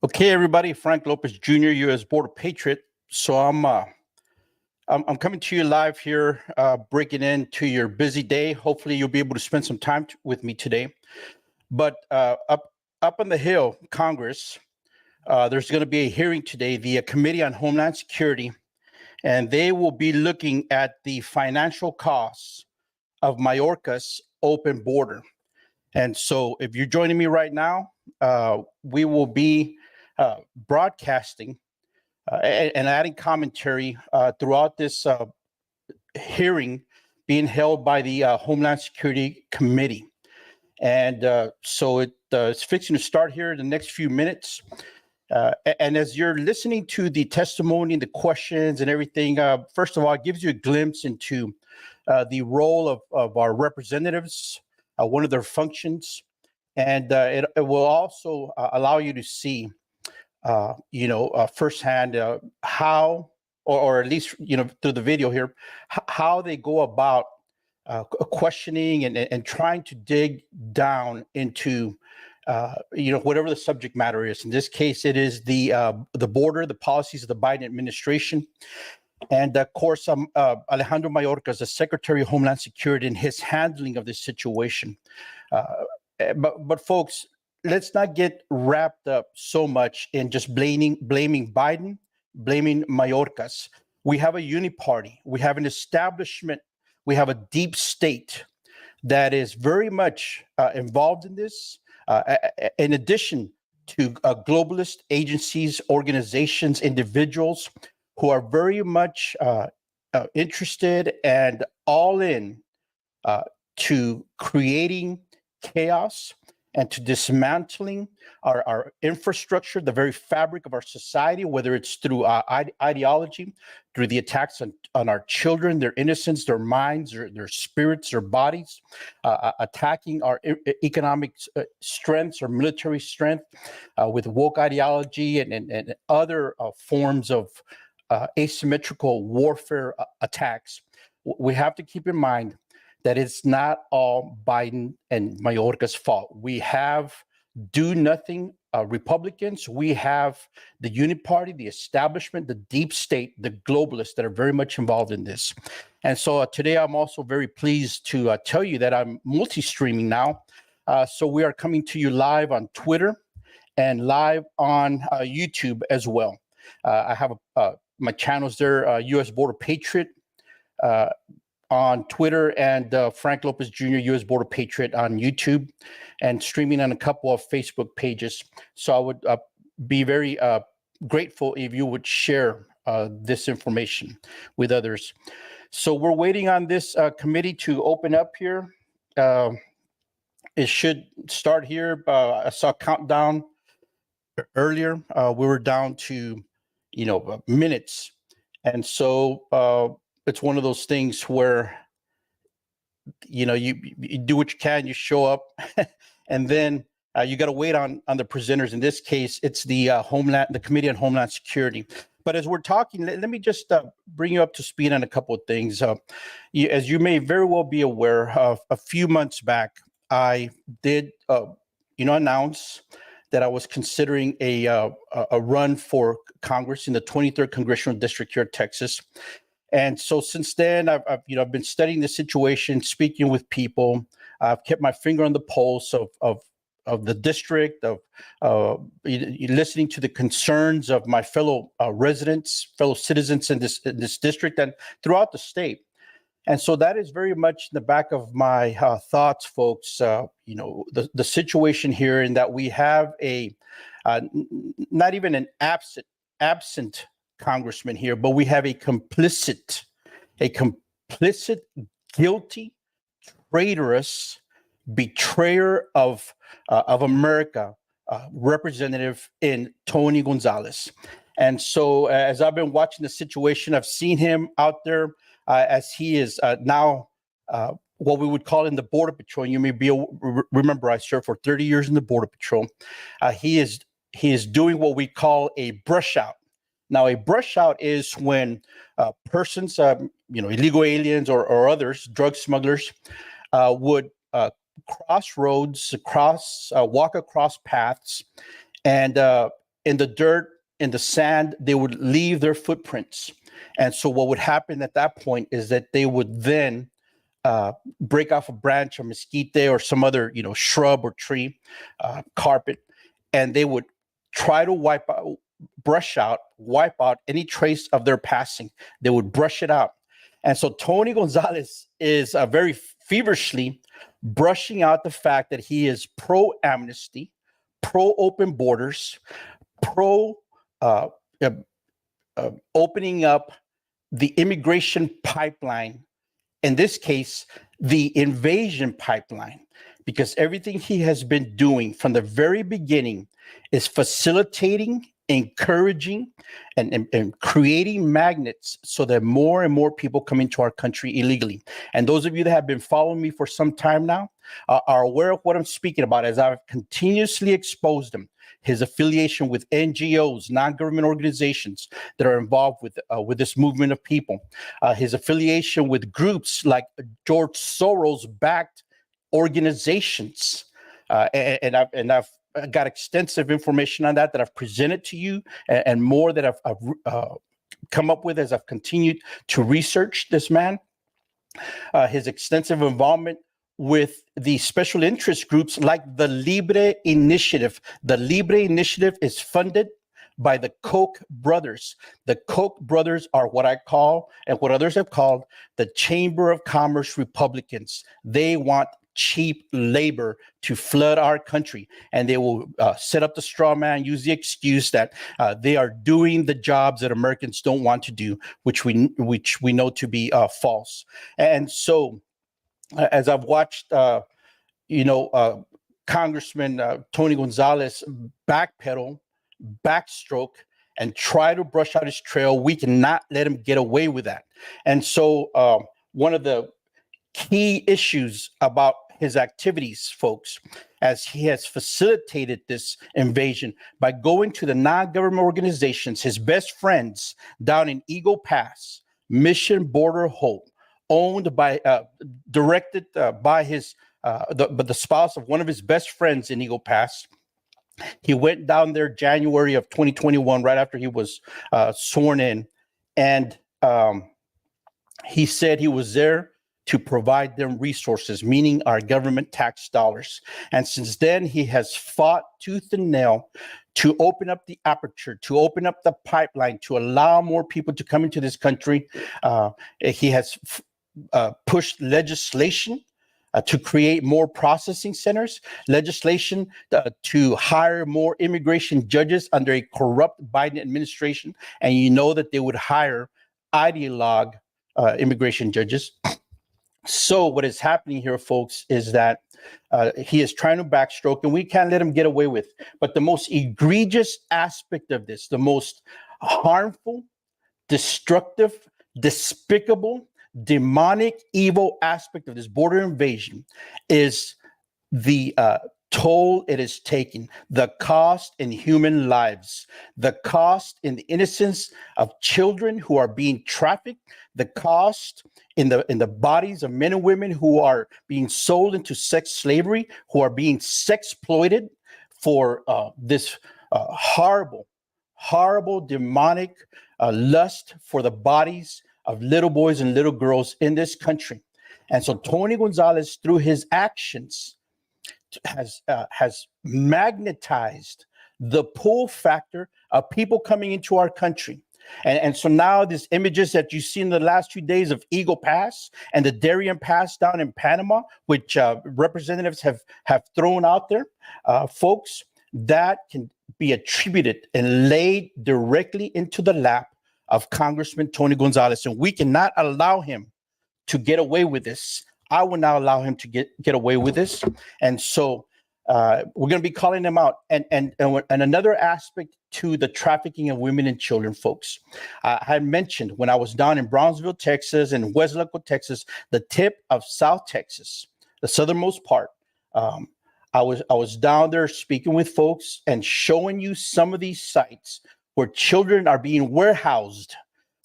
Okay, everybody. Frank Lopez Jr., U.S. Border Patriot. So I'm coming to you live here, breaking into your busy day. Hopefully, you'll be able to spend some time with me today. But up on the Hill, Congress, there's going to be a hearing today, the Committee on Homeland Security, and they will be looking at the financial costs of Mayorkas open border. And so, if you're joining me right now, we will be broadcasting and adding commentary throughout this hearing being held by the Homeland Security Committee. And so it's fixing to start here in the next few minutes. And as you're listening to the testimony, the questions and everything, first of all, it gives you a glimpse into the role of our representatives, one of their functions. And it will also allow you to see, firsthand how, or at least, through the video here, how they go about questioning and trying to dig down into, whatever the subject matter is. In this case, it is the border, the policies of the Biden administration. And of course, Alejandro Mayorkas, the Secretary of Homeland Security, in his handling of this situation. But folks, let's not get wrapped up so much in just blaming Biden, blaming Mayorkas. We have a uniparty. We have an establishment. We have a deep state that is very much involved in this. In addition to globalist agencies, organizations, individuals who are very much interested and all in to creating chaos and to dismantling our infrastructure, the very fabric of our society, whether it's through ideology, through the attacks on our children, their innocence, their minds, their spirits, their bodies, attacking our economic strengths or military strength with woke ideology and other forms of asymmetrical warfare attacks. We have to keep in mind that it's not all Biden and Mayorkas' fault. We have do-nothing Republicans. We have the uniparty, the establishment, the deep state, the globalists that are very much involved in this. And so today I'm also very pleased to tell you that I'm multi-streaming now. So we are coming to you live on Twitter and live on YouTube as well. I have my channels there, U.S. Border Patriot on Twitter, and Frank Lopez Jr., U.S. Border Patriot on YouTube, and streaming on a couple of Facebook pages. So I would be very grateful if you would share this information with others. So we're waiting on this committee to open up here. It should start here. I saw a countdown earlier. We were down to, minutes. And so it's one of those things where, you do what you can, you show up, and then you got to wait on the presenters. In this case, it's the Committee on Homeland Security. But as we're talking, let me just bring you up to speed on a couple of things. As you may very well be aware, a few months back, I did, announce that I was considering a run for Congress in the 23rd Congressional District here in Texas. And so since then, I've been studying the situation, speaking with people. I've kept my finger on the pulse of the district, of listening to the concerns of my fellow residents, fellow citizens in this district and throughout the state. And so that is very much in the back of my thoughts, folks. The situation here, in that we have not even an absent congressman here, but we have a complicit, guilty, traitorous betrayer of America, representative in Tony Gonzalez. And so as I've been watching the situation, I've seen him out there as he is now what we would call in the Border Patrol. You may remember I served for 30 years in the Border Patrol. He is doing what we call a brush out. Now, a brush out is when persons, illegal aliens or others, drug smugglers, would cross roads, walk across paths, and in the dirt, in the sand. They would leave their footprints. And so what would happen at that point is that they would then break off a branch or mesquite or some other, shrub or tree, carpet, and they would try to wipe out any trace of their passing. They would brush it out. And so Tony Gonzalez is very feverishly brushing out the fact that he is pro-amnesty, pro-open borders, pro opening up the immigration pipeline, in this case, the invasion pipeline, because everything he has been doing from the very beginning is facilitating, encouraging, and creating magnets so that more and more people come into our country illegally. And those of you that have been following me for some time now are aware of what I'm speaking about, as I've continuously exposed him. His affiliation with NGOs, non-government organizations that are involved with this movement of people, his affiliation with groups like George Soros-backed organizations, and I've got extensive information on that I've presented to you, and more that I've come up with as I've continued to research this man. His extensive involvement with the special interest groups like the Libre Initiative. The Libre Initiative is funded by the Koch brothers. The Koch brothers are what I call, and what others have called, the Chamber of Commerce Republicans. They want cheap labor to flood our country, and they will set up the straw man, use the excuse that they are doing the jobs that Americans don't want to do, which we know to be false. And so, as I've watched, Congressman Tony Gonzalez backpedal, backstroke, and try to brush out his trail, we cannot let him get away with that. And so, one of the key issues about his activities, folks, as he has facilitated this invasion by going to the non-government organizations, his best friends down in Eagle Pass, Mission Border Hope, owned by, directed by his, the spouse of one of his best friends in Eagle Pass. He went down there January of 2021, right after he was sworn in, and he said he was there to provide them resources, meaning our government tax dollars. And since then, he has fought tooth and nail to open up the aperture, to open up the pipeline, to allow more people to come into this country. He has pushed legislation to create more processing centers, legislation to hire more immigration judges under a corrupt Biden administration. And you know that they would hire ideologue immigration judges. So what is happening here, folks, is that he is trying to backstroke, and we can't let him get away with. But the most egregious aspect of this, the most harmful, destructive, despicable, demonic, evil aspect of this border invasion is the toll it is taking, the cost in human lives, the cost in the innocence of children who are being trafficked, the cost in the bodies of men and women who are being sold into sex slavery, who are being sexploited for this horrible, demonic lust for the bodies of little boys and little girls in this country. And so Tony Gonzalez, through his actions, has magnetized the pull factor of people coming into our country. And so now these images that you see in the last few days of Eagle Pass and the Darien Pass down in Panama, which representatives have thrown out there, folks, that can be attributed and laid directly into the lap of Congressman Tony Gonzalez. And we cannot allow him to get away with this. I will not allow him to get away with this. And so we're going to be calling him out. And another aspect to the trafficking of women and children, folks. I had mentioned when I was down in Brownsville, Texas, and Weslaco, Texas, the tip of South Texas, the southernmost part. I was down there speaking with folks and showing you some of these sites where children are being warehoused,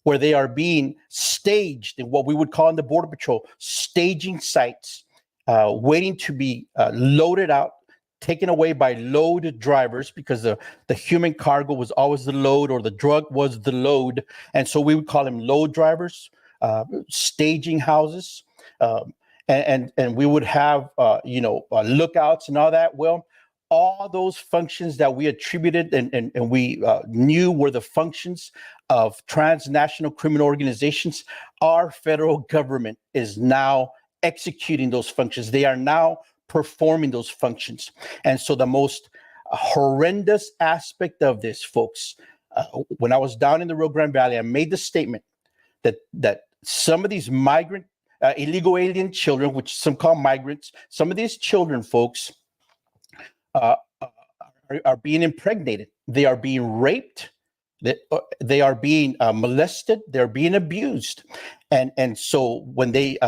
where they are being staged in what we would call in the Border Patrol staging sites, waiting to be loaded out taken away by load drivers, because the human cargo was always the load, or the drug was the load. And so we would call them load drivers, staging houses. And we would have, lookouts and all that. Well, all those functions that we attributed and we knew were the functions of transnational criminal organizations, our federal government is now executing those functions. They are now performing those functions. And so the most horrendous aspect of this, folks, when I was down in the Rio Grande Valley, I made the statement that some of these migrant, illegal alien children, which some call migrants, some of these children, folks, are being impregnated. They are being raped. They are being molested. They're being abused. And so when they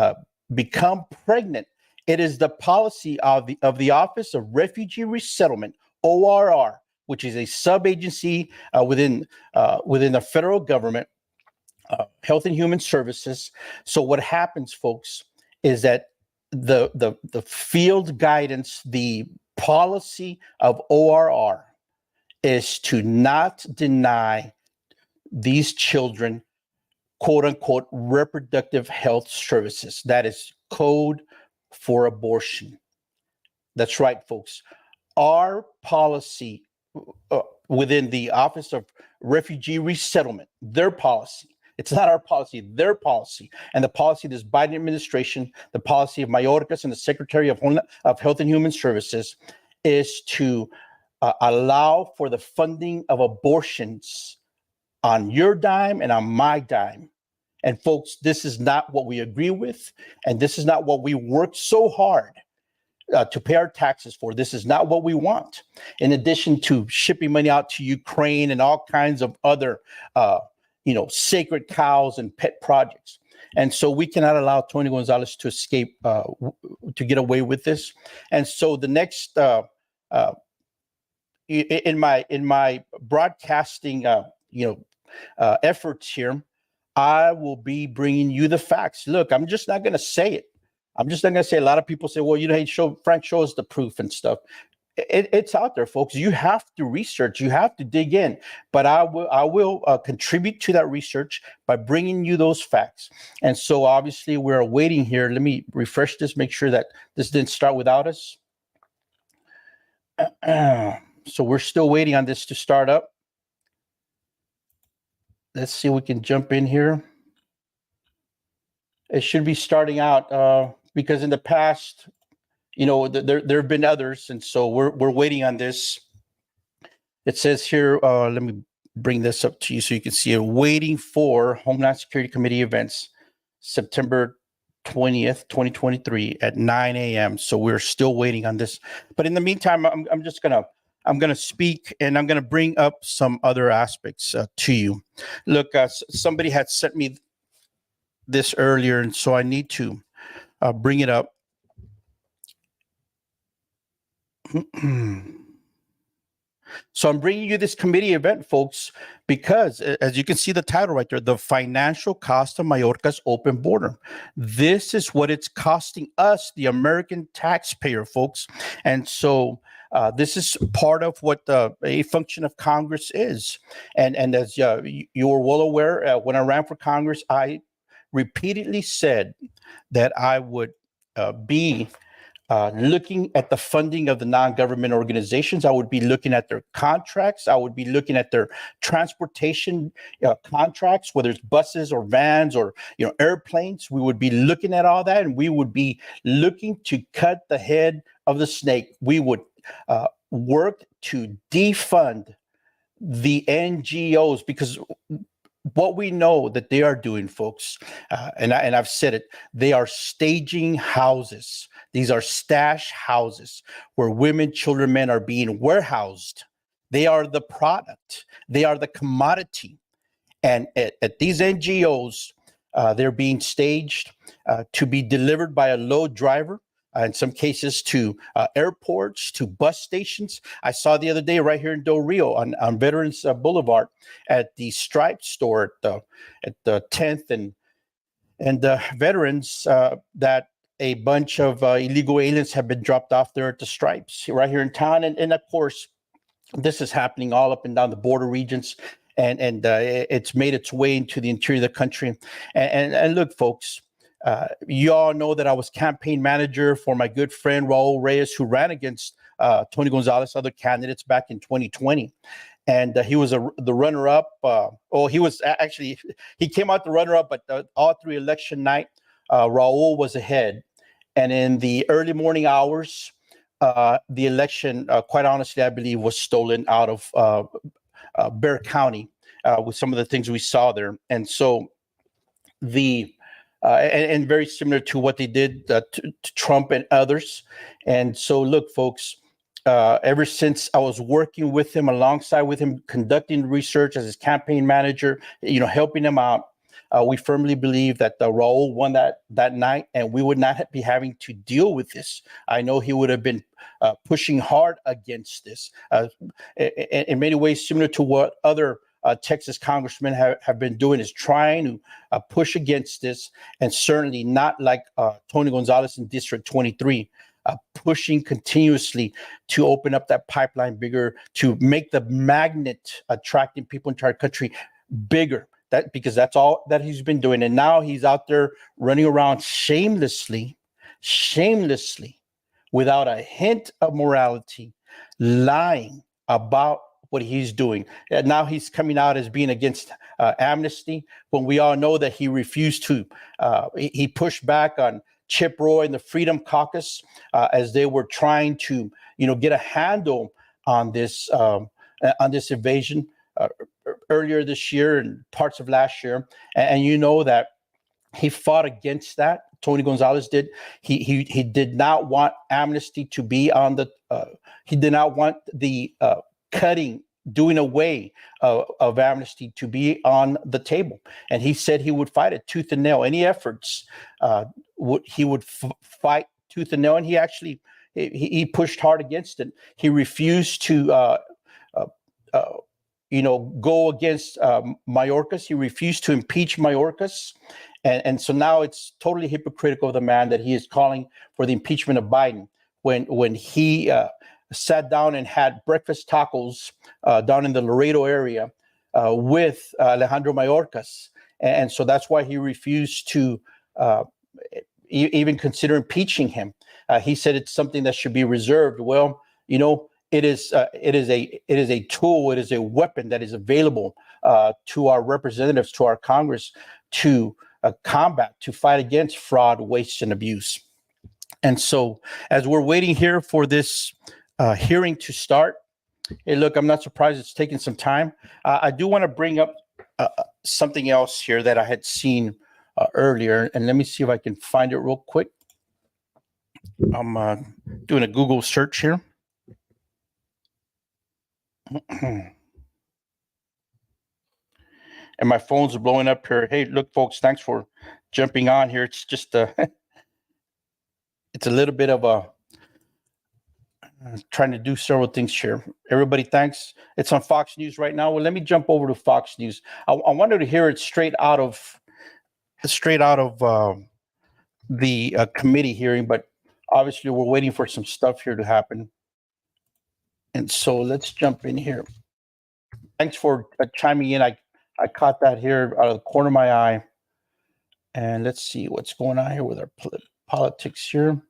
become pregnant, it is the policy of the Office of Refugee Resettlement, ORR, which is a sub-agency within the federal government, Health and Human Services. So what happens, folks, is that the field guidance, the policy of ORR is to not deny these children, quote unquote, reproductive health services. That is code for abortion. That's right, folks. Our policy within the Office of Refugee Resettlement, their policy, it's not our policy, their policy, and the policy of this Biden administration, the policy of Mayorkas and the Secretary of Health and Human Services, is to allow for the funding of abortions on your dime and on my dime. And folks, this is not what we agree with, and this is not what we worked so hard to pay our taxes for. This is not what we want. In addition to shipping money out to Ukraine and all kinds of other, sacred cows and pet projects. And so we cannot allow Tony Gonzalez to escape, to get away with this. And so the next, in my broadcasting, efforts here, I will be bringing you the facts. Look, I'm just not going to say it. I'm just not going to say. A lot of people say, well, hey, Frank, show us the proof and stuff. It's out there, folks. You have to research. You have to dig in. But I will contribute to that research by bringing you those facts. And so obviously we're waiting here. Let me refresh this, make sure that this didn't start without us. So we're still waiting on this to start up. Let's see if we can jump in here. It should be starting out because in the past, there have been others, and so we're waiting on this. It says here, let me bring this up to you so you can see it. Waiting for Homeland Security Committee events, September 20th, 2023 at 9 a.m. So we're still waiting on this. But in the meantime, I'm gonna speak, and I'm gonna bring up some other aspects to you. Look, somebody had sent me this earlier, and so I need to bring it up. So I'm bringing you this committee event, folks, because as you can see the title right there, the financial cost of Mayorkas open border. This is what it's costing us, the American taxpayer, folks. And so this is part of what a function of Congress is. And as you are well aware, when I ran for Congress, I repeatedly said that I would be looking at the funding of the non-government organizations. I would be looking at their contracts. I would be looking at their transportation contracts, whether it's buses or vans or airplanes. We would be looking at all that, and we would be looking to cut the head of the snake. We would work to defund the NGOs, because what we know that they are doing, folks, and I've said it, they are staging houses. These are stash houses where women, children, men are being warehoused. They are the product. They are the commodity. And at these NGOs, they're being staged to be delivered by a load driver, in some cases to airports, to bus stations. I saw the other day right here in Del Rio on Veterans Boulevard at the Stripe store at the 10th and Veterans that a bunch of illegal aliens have been dropped off there at the Stripes right here in town, and of course, this is happening all up and down the border regions, and it's made its way into the interior of the country. And look, folks, you all know that I was campaign manager for my good friend Raul Reyes, who ran against Tony Gonzalez, other candidates back in 2020. And he was the runner-up. He was actually, he came out the runner-up, but all through election night, Raul was ahead. And in the early morning hours, the election, quite honestly, I believe, was stolen out of Bexar County with some of the things we saw there. And so and very similar to what they did to Trump and others. And so, look, folks, ever since I was working with him, alongside with him, conducting research as his campaign manager, helping him out, we firmly believe that Raul won that night, and we would not be having to deal with this. I know he would have been pushing hard against this, in many ways similar to what other Texas congressmen have been doing, is trying to push against this, and certainly not like Tony Gonzalez in District 23. Pushing continuously to open up that pipeline bigger, to make the magnet attracting people into our country bigger. Because that's all that he's been doing. And now he's out there running around shamelessly, without a hint of morality, lying about what he's doing. And now he's coming out as being against amnesty, when we all know that he refused to. He pushed back on Chip Roy and the Freedom Caucus as they were trying to, get a handle on this invasion earlier this year and parts of last year. And you know that he fought against that. Tony Gonzalez did. He did not want amnesty to be on the. He did not want the doing away of amnesty to be on the table. And he said he would fight it tooth and nail. Any efforts, he would fight tooth and nail. And he actually he pushed hard against it. He refused to. Go against Mayorkas. He refused to impeach Mayorkas. And so now it's totally hypocritical of the man that he is calling for the impeachment of Biden when he sat down and had breakfast tacos down in the Laredo area with Alejandro Mayorkas. And so that's why he refused to even consider impeaching him. He said it's something that should be reserved. Well, it is a tool, it is a weapon that is available to our representatives, to our Congress, to combat, to fight against fraud, waste, and abuse. And so as we're waiting here for this hearing to start, hey, look, I'm not surprised it's taking some time. I do want to bring up something else here that I had seen earlier, and let me see if I can find it real quick. I'm doing a Google search here. And my phone's blowing up here. Hey, look, folks, thanks for jumping on here. It's just it's a little bit of a trying to do several things here. Everybody, thanks. It's on Fox News right now. Well, let me jump over to Fox News. I wanted to hear it straight out of the committee hearing, but obviously we're waiting for some stuff here to happen. And so let's jump in here. Thanks for chiming in. I caught that here out of the corner of my eye. And let's see what's going on here with our politics here.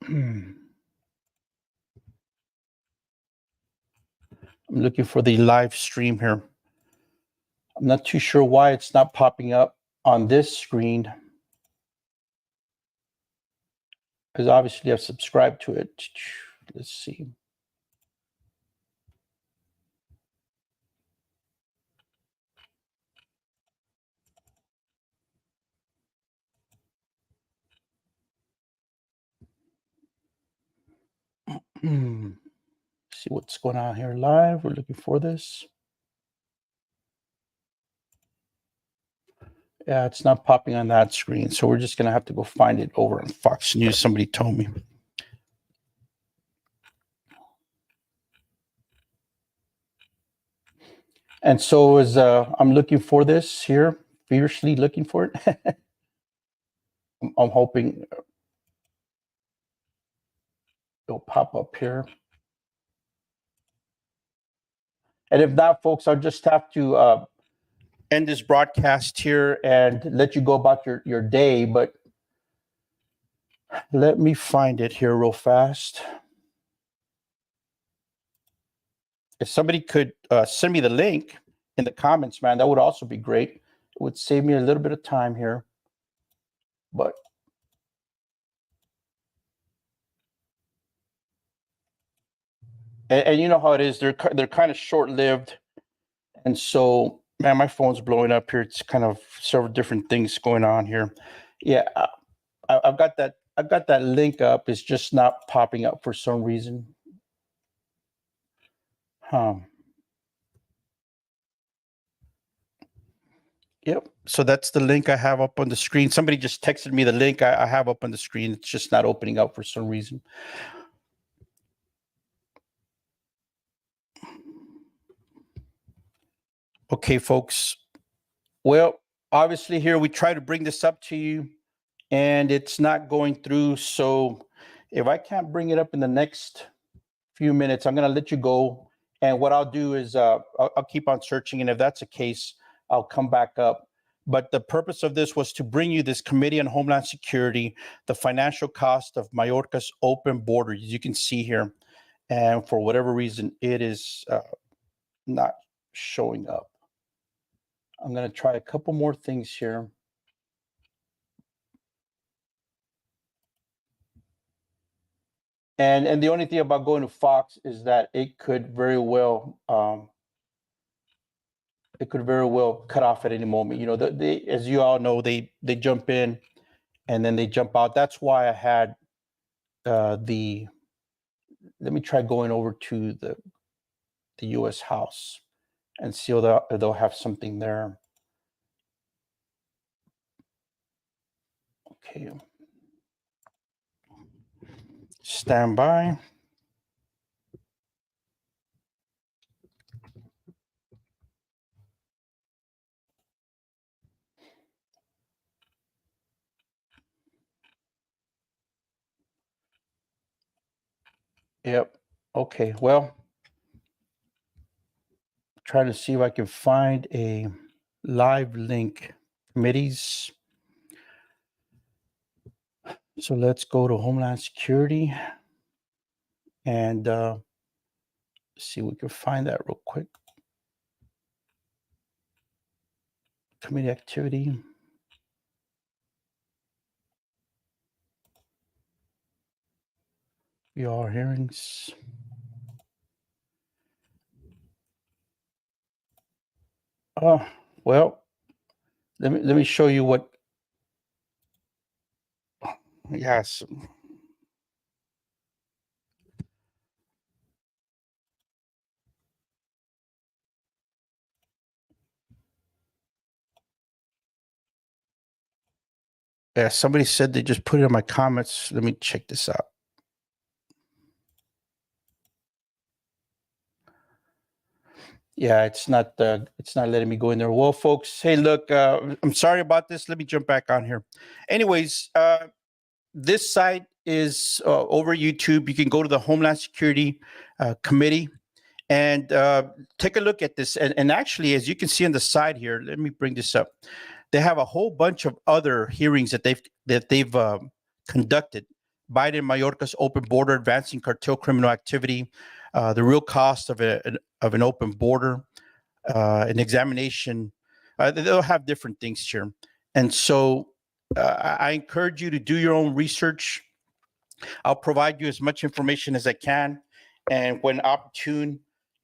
I'm looking for the live stream here. I'm not too sure why it's not popping up on this screen, because obviously I've subscribed to it. Let's see. See what's going on here live. We're looking for this. Yeah, it's not popping on that screen. So we're just going to have to go find it over on Fox News. Somebody told me. And so as I'm looking for this here, fiercely looking for it. I'm hoping it'll pop up here. And if not, folks, I'll just have to end this broadcast here and let you go about your day. But let me find it here real fast. If somebody could send me the link in the comments, man, that would also be great. It would save me a little bit of time here. But and you know how it is. They're kind of short-lived, and so, man, my phone's blowing up here. It's kind of several different things going on here. Yeah, I've got that. I've got that link up. It's just not popping up for some reason. Yep. So that's the link I have up on the screen. Somebody just texted me the link I have up on the screen. It's just not opening up for some reason. Okay, folks. Well, obviously here we try to bring this up to you and it's not going through. So if I can't bring it up in the next few minutes, I'm going to let you go. And what I'll do is I'll keep on searching. And if that's the case, I'll come back up. But the purpose of this was to bring you this Committee on Homeland Security, the financial cost of Mayorkas open border, as you can see here. And for whatever reason, it is not showing up. I'm going to try a couple more things here. And the only thing about going to Fox is that it could very well cut off at any moment. You know, they, as you all know, they jump in and then they jump out. That's why I had let me try going over to the U.S. House and see if they'll have something there. Okay. Stand by. Yep. Okay. Well, trying to see if I can find a live link. Committees. So let's go to Homeland Security and see if we can find that real quick. Committee activity. VR hearings. Well, let me show you what. Yes. Yeah, somebody said they just put it in my comments. Let me check this out. Yeah, it's not letting me go in there. Well, folks, hey, look, I'm sorry about this. Let me jump back on here. Anyways, this site is over YouTube. You can go to the Homeland Security Committee and take a look at this. And actually, as you can see on the side here, let me bring this up. They have a whole bunch of other hearings that they've conducted. Biden, Mayorkas open border, advancing cartel criminal activity, the real cost of an open border, an examination. They'll have different things here. And so I encourage you to do your own research. I'll provide you as much information as I can. And when opportune,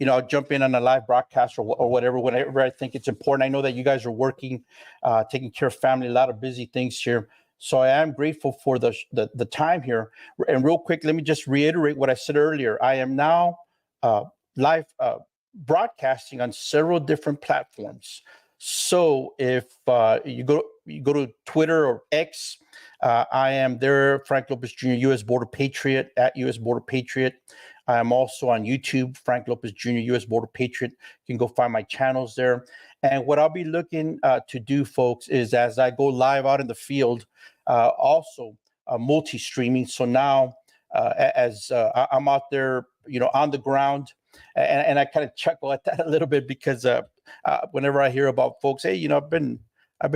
I'll jump in on a live broadcast or whatever, whenever I think it's important. I know that you guys are working, taking care of family, a lot of busy things here. So I am grateful for the time here. And real quick, let me just reiterate what I said earlier. I am now live broadcasting on several different platforms. So if you go to Twitter or X, I am there, Frank Lopez Jr., U.S. Border Patriot, at U.S. Border Patriot. I am also on YouTube, Frank Lopez Jr., U.S. Border Patriot. You can go find my channels there. And what I'll be looking to do, folks, is as I go live out in the field, also multi-streaming. So now, as I'm out there, on the ground, and I kind of chuckle at that a little bit because whenever I hear about folks, hey, I've been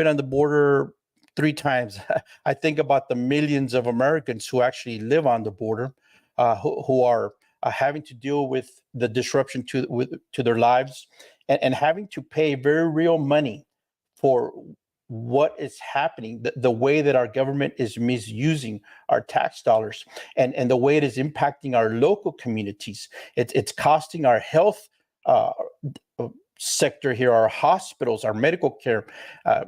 on the border 3 times. I think about the millions of Americans who actually live on the border, who are having to deal with the disruption to their lives, and having to pay very real money for what is happening, the way that our government is misusing our tax dollars, and the way it is impacting our local communities. It's costing our health uh, sector here, our hospitals, our medical care. Uh,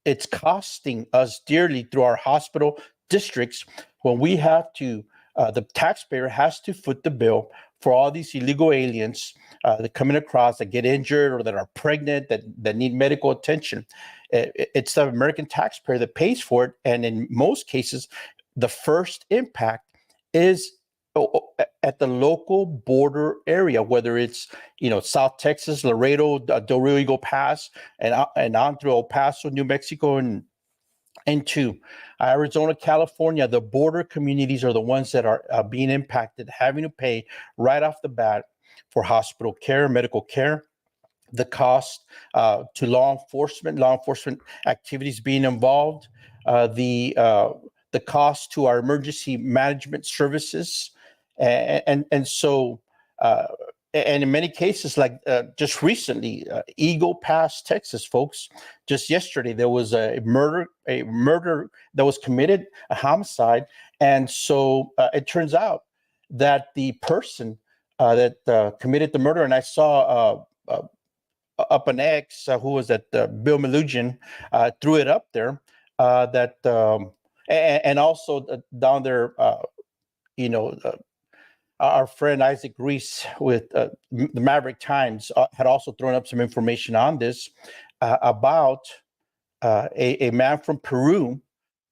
it's costing us dearly through our hospital districts when we have to, the taxpayer has to foot the bill for all these illegal aliens that coming across, that get injured or that are pregnant, that need medical attention. It's the American taxpayer that pays for it. And in most cases, the first impact is at the local border area, whether it's South Texas, Laredo, Del Rio Eagle Pass, and on through El Paso, New Mexico, and into Arizona, California. The border communities are the ones that are being impacted, having to pay right off the bat for hospital care, medical care, the cost to law enforcement activities being involved, the cost to our emergency management services, and so. And in many cases, like just recently, Eagle Pass, Texas, folks, just yesterday there was a murder that was committed, a homicide, and so it turns out that the person that committed the murder, and I saw up an X, who was that Bill Melugin, threw it up there, that and also down there, you know. Our friend Isaac Reese with the Maverick Times had also thrown up some information on this about a man from Peru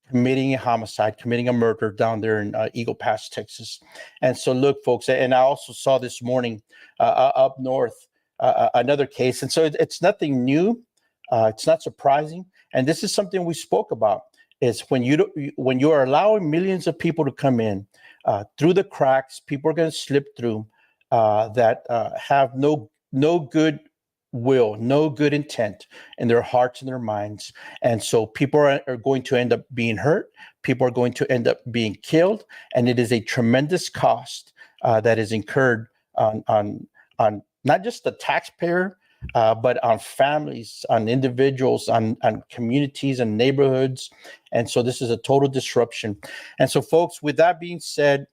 committing a homicide, committing a murder down there in Eagle Pass, Texas. And so, look, folks, and I also saw this morning up north another case. And so it's nothing new. It's not surprising. And this is something we spoke about, is when you are allowing millions of people to come in through the cracks, people are going to slip through that have no good will, no good intent in their hearts and their minds. And so people are going to end up being hurt. People are going to end up being killed. And it is a tremendous cost that is incurred on not just the taxpayer, but on families, on individuals, on communities and neighborhoods. And so this is a total disruption. And so, folks, with that being said,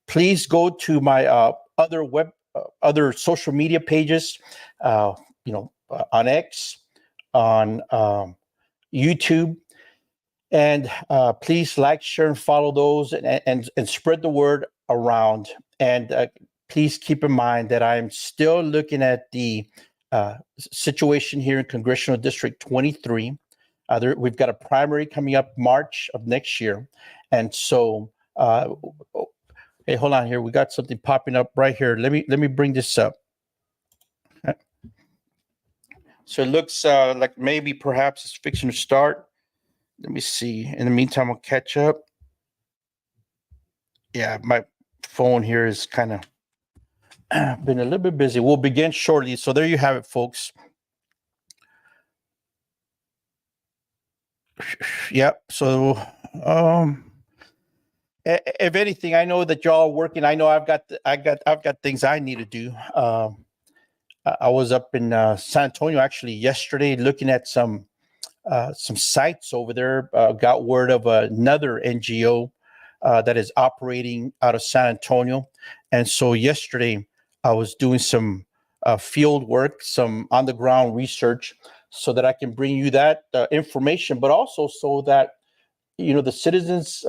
please go to my other social media pages, on X, on YouTube, and please like, share, and follow those, and spread the word around. And please keep in mind that I am still looking at the situation here in Congressional District 23. We've got a primary coming up March of next year, and so. Hey, hold on here. We got something popping up right here. Let me bring this up. So it looks like maybe perhaps it's fixing to start. Let me see. In the meantime, I'll catch up. Yeah, my phone here is kind of been a little bit busy. We'll begin shortly. So there you have it, folks. Yep. So if anything, I know that y'all are working. I know I've got things I need to do. I was up in San Antonio actually yesterday, looking at some sites over there. Got word of another NGO that is operating out of San Antonio, and so yesterday I was doing some field work, some on the ground research, so that I can bring you that information, but also so that the citizens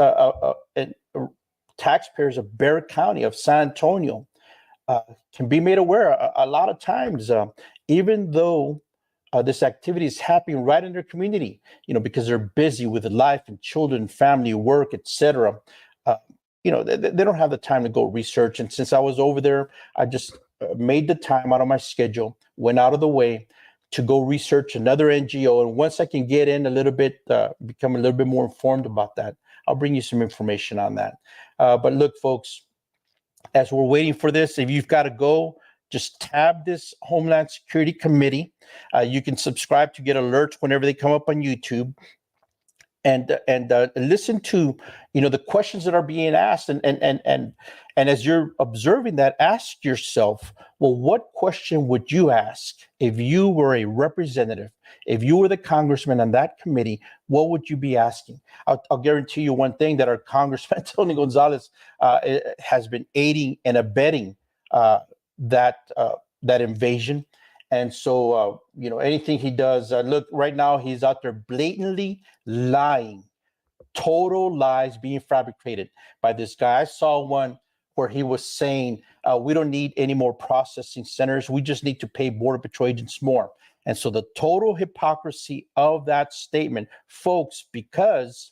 and taxpayers of Bexar County, of San Antonio, can be made aware. A lot of times, even though this activity is happening right in their community, because they're busy with life and children, family, work, etc. They don't have the time to go research. And since I was over there, I just made the time out of my schedule, went out of the way to go research another NGO. And once I can get in a little bit, become a little bit more informed about that, I'll bring you some information on that. But look, folks, as we're waiting for this, if you've got to go, just tab this Homeland Security Committee. You can subscribe to get alerts whenever they come up on YouTube, and listen to the questions that are being asked, and as you're observing that, ask yourself, well, what question would you ask if you were a representative, if you were the congressman on that committee? What would you be asking? I'll guarantee you one thing, that our Congressman Tony Gonzalez has been aiding and abetting that invasion. And so, anything he does, look, right now he's out there blatantly lying, total lies being fabricated by this guy. I saw one where he was saying, we don't need any more processing centers. We just need to pay Border Patrol agents more. And so the total hypocrisy of that statement, folks, because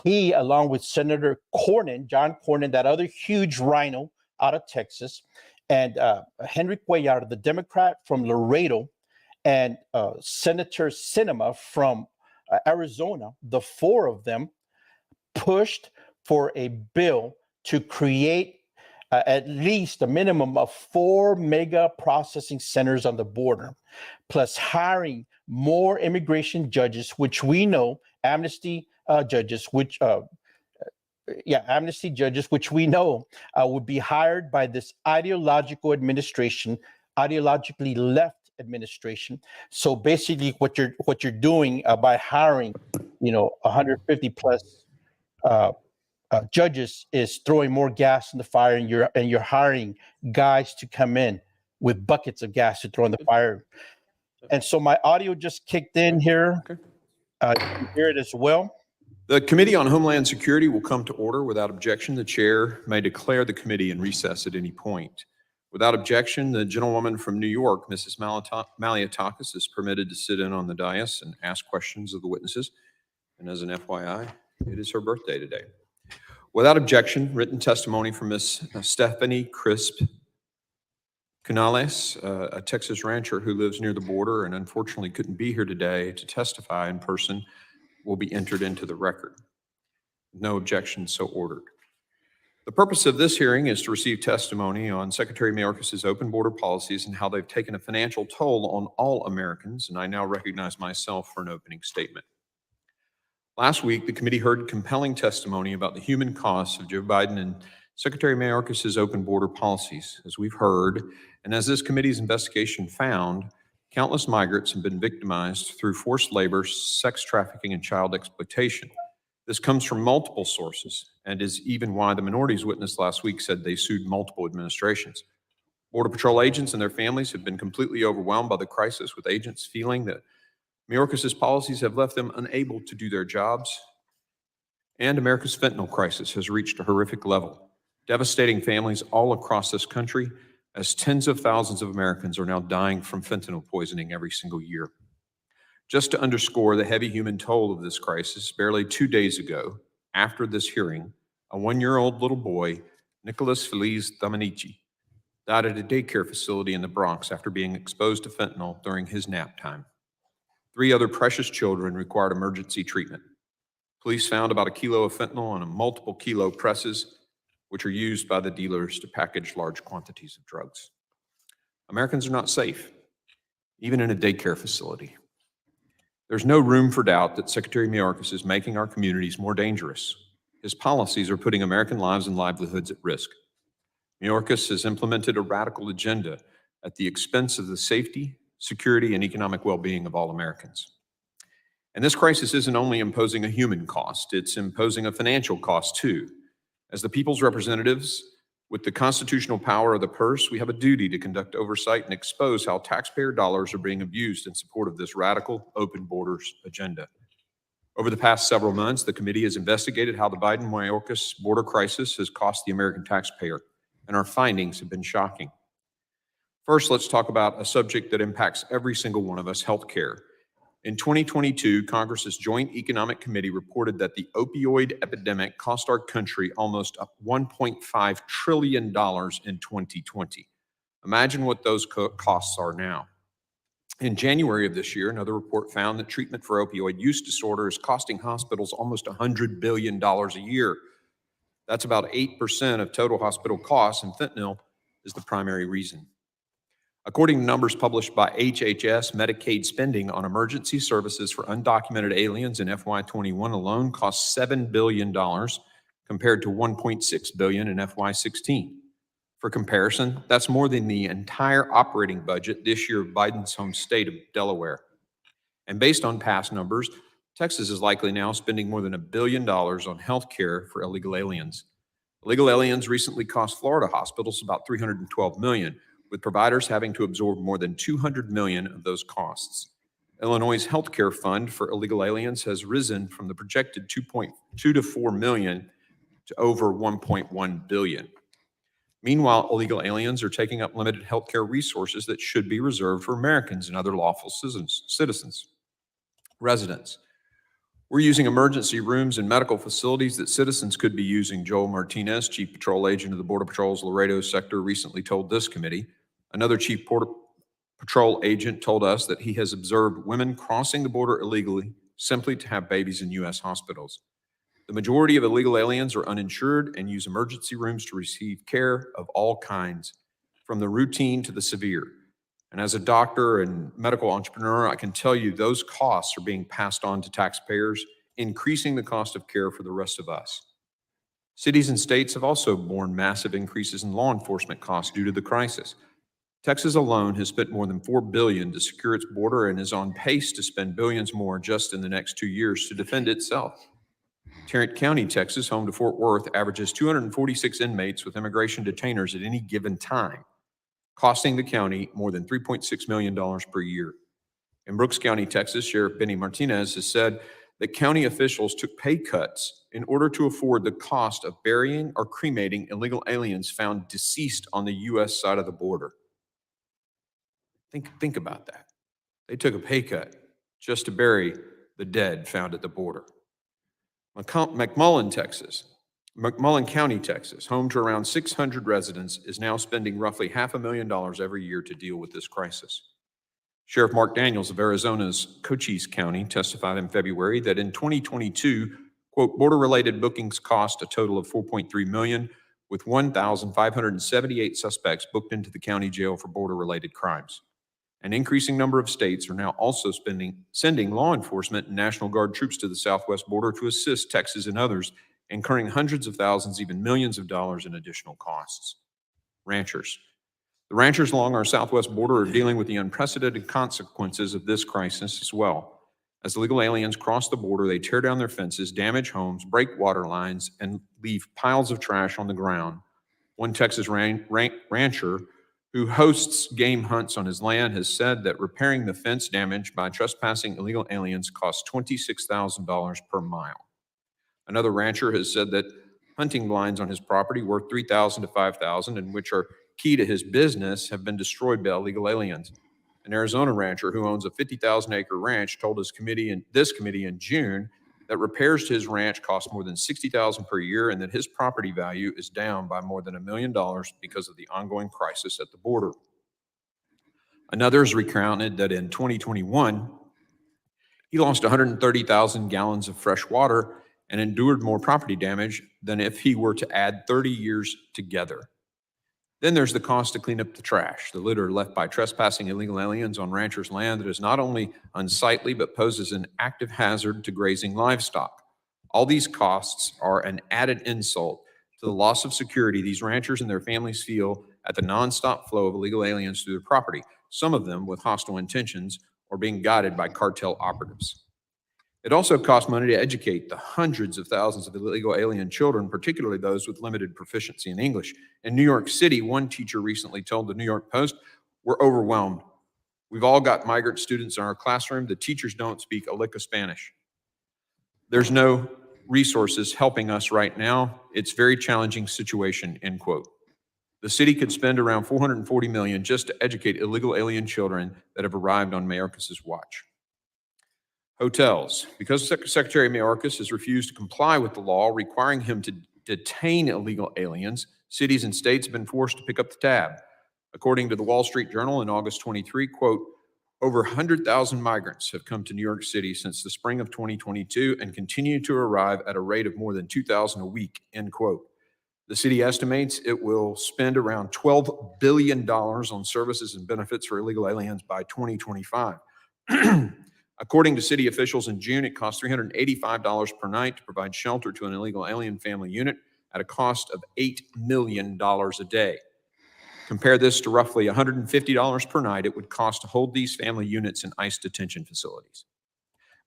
he, along with Senator Cornyn, John Cornyn, that other huge rhino out of Texas, and Henry Cuellar, the Democrat from Laredo, and Senator Sinema from Arizona, the four of them pushed for a bill to create at least a minimum of 4 mega processing centers on the border, plus hiring more immigration judges, which we know, amnesty judges, which amnesty judges, which we know would be hired by this ideological administration, ideologically left administration. So basically, what you're doing by hiring, 150 plus judges is throwing more gas in the fire, and you're hiring guys to come in with buckets of gas to throw in the fire. And so my audio just kicked in here. Okay. You can hear it as well. The Committee on Homeland Security will come to order. Without objection, the chair may declare the committee in recess at any point. Without objection, the gentlewoman from New York, Mrs. Malliotakis, is permitted to sit in on the dais and ask questions of the witnesses. And as an FYI, it is her birthday today. Without objection, written testimony from Ms. Stephanie Crisp Canales, a Texas rancher who lives near the border and unfortunately couldn't be here today to testify in person, will be entered into the record. No objection, so ordered. The purpose of this hearing is to receive testimony on Secretary Mayorkas's open border policies and how they've taken a financial toll on all Americans, and I now recognize myself for an opening statement. Last week, the committee heard compelling testimony about the human costs of Joe Biden and Secretary Mayorkas's open border policies. As we've heard, and as this committee's investigation found, countless migrants have been victimized through forced labor, sex trafficking, and child exploitation. This comes from multiple sources and is even why the minorities witness last week said they sued multiple administrations. Border Patrol agents and their families have been completely overwhelmed by the crisis, with agents feeling that Mayorkas's policies have left them unable to do their jobs. And America's fentanyl crisis has reached a horrific level, devastating families all across this country, as tens of thousands of Americans are now dying from fentanyl poisoning every single year. Just to underscore the heavy human toll of this crisis, barely 2 days ago, after this hearing, a 1-year-old little boy, Nicholas Feliz Dominici, died at a daycare facility in the Bronx after being exposed to fentanyl during his nap time. 3 other precious children required emergency treatment. Police found about 1 kilo of fentanyl on multiple kilo presses, which are used by the dealers to package large quantities of drugs. Americans are not safe, even in a daycare facility. There's no room for doubt that Secretary Mayorkas is making our communities more dangerous. His policies are putting American lives and livelihoods at risk. Mayorkas has implemented a radical agenda at the expense of the safety, security, and economic well-being of all Americans. And this crisis isn't only imposing a human cost, it's imposing a financial cost too. As the people's representatives, with the constitutional power of the purse, we have a duty to conduct oversight and expose how taxpayer dollars are being abused in support of this radical open borders agenda. Over the past several months, the committee has investigated how the Biden-Mayorkas border crisis has cost the American taxpayer, and our findings have been shocking. First, let's talk about a subject that impacts every single one of us, healthcare. In 2022, Congress's Joint Economic Committee reported that the opioid epidemic cost our country almost $1.5 trillion in 2020. Imagine what those costs are now. In January of this year, another report found that treatment for opioid use disorder is costing hospitals almost $100 billion a year. That's about 8% of total hospital costs, and fentanyl is the primary reason. According to numbers published by HHS, Medicaid spending on emergency services for undocumented aliens in FY21 alone cost $7 billion compared to $1.6 billion in FY16. For comparison, that's more than the entire operating budget this year of Biden's home state of Delaware. And based on past numbers, Texas is likely now spending more than $1 billion on health care for illegal aliens. Illegal aliens recently cost Florida hospitals about $312 million, with providers having to absorb more than $200 million of those costs. Illinois' healthcare fund for illegal aliens has risen from the projected $2.2 to $4 million to over $1.1 billion. Meanwhile, illegal aliens are taking up limited healthcare resources that should be reserved for Americans and other lawful citizens. Residents. We're using emergency rooms and medical facilities that citizens could be using, Joel Martinez, Chief Patrol Agent of the Border Patrol's Laredo sector, recently told this committee. Another Chief Border Patrol agent told us that he has observed women crossing the border illegally simply to have babies in U.S. hospitals. The majority of illegal aliens are uninsured and use emergency rooms to receive care of all kinds, from the routine to the severe. And as a doctor and medical entrepreneur, I can tell you those costs are being passed on to taxpayers, increasing the cost of care for the rest of us. Cities and states have also borne massive increases in law enforcement costs due to the crisis. Texas alone has spent more than $4 billion to secure its border and is on pace to spend billions more just in the next 2 years to defend itself. Tarrant County, Texas, home to Fort Worth, averages 246 inmates with immigration detainers at any given time, costing the county more than $3.6 million per year. In Brooks County, Texas, Sheriff Benny Martinez has said that county officials took pay cuts in order to afford the cost of burying or cremating illegal aliens found deceased on the U.S. side of the border. Think about that. They took a pay cut just to bury the dead found at the border. McMullen County, Texas, home to around 600 residents, is now spending roughly $500,000 every year to deal with this crisis. Sheriff Mark Daniels of Arizona's Cochise County testified in February that in 2022, quote, border-related bookings cost a total of $4.3 million, with 1,578 suspects booked into the county jail for border-related crimes. An increasing number of states are now also sending law enforcement and National Guard troops to the southwest border to assist Texas and others, incurring hundreds of thousands, even millions of dollars in additional costs. Ranchers. The ranchers along our southwest border are dealing with the unprecedented consequences of this crisis as well. As illegal aliens cross the border, they tear down their fences, damage homes, break water lines, and leave piles of trash on the ground. One Texas rancher who hosts game hunts on his land has said that repairing the fence damage by trespassing illegal aliens costs $26,000 per mile. Another rancher has said that hunting blinds on his property worth $3,000 to $5,000, and which are key to his business, have been destroyed by illegal aliens. An Arizona rancher who owns a 50,000-acre ranch told this committee in June that repairs to his ranch cost more than $60,000 per year, and that his property value is down by more than $1 million because of the ongoing crisis at the border. Another has recounted that in 2021, he lost 130,000 gallons of fresh water and endured more property damage than if he were to add 30 years together. Then there's the cost to clean up the trash, the litter left by trespassing illegal aliens on ranchers' land that is not only unsightly but poses an active hazard to grazing livestock. All these costs are an added insult to the loss of security these ranchers and their families feel at the nonstop flow of illegal aliens through their property, some of them with hostile intentions or being guided by cartel operatives. It also costs money to educate the hundreds of thousands of illegal alien children, particularly those with limited proficiency in English. In New York City, one teacher recently told the New York Post, "We're overwhelmed. We've all got migrant students in our classroom. The teachers don't speak a lick of Spanish. There's no resources helping us right now. It's a very challenging situation," end quote. The city could spend around $440 million just to educate illegal alien children that have arrived on Mayorkas' watch. Hotels. Because Secretary Mayorkas has refused to comply with the law requiring him to detain illegal aliens, cities and states have been forced to pick up the tab. According to the Wall Street Journal in August 23, quote, Over 100,000 migrants have come to New York City since the spring of 2022 and continue to arrive at a rate of more than 2,000 a week, end quote. The city estimates it will spend around $12 billion on services and benefits for illegal aliens by 2025. According to city officials in June, it cost $385 per night to provide shelter to an illegal alien family unit at a cost of $8 million a day. Compare this to roughly $150 per night it would cost to hold these family units in ICE detention facilities.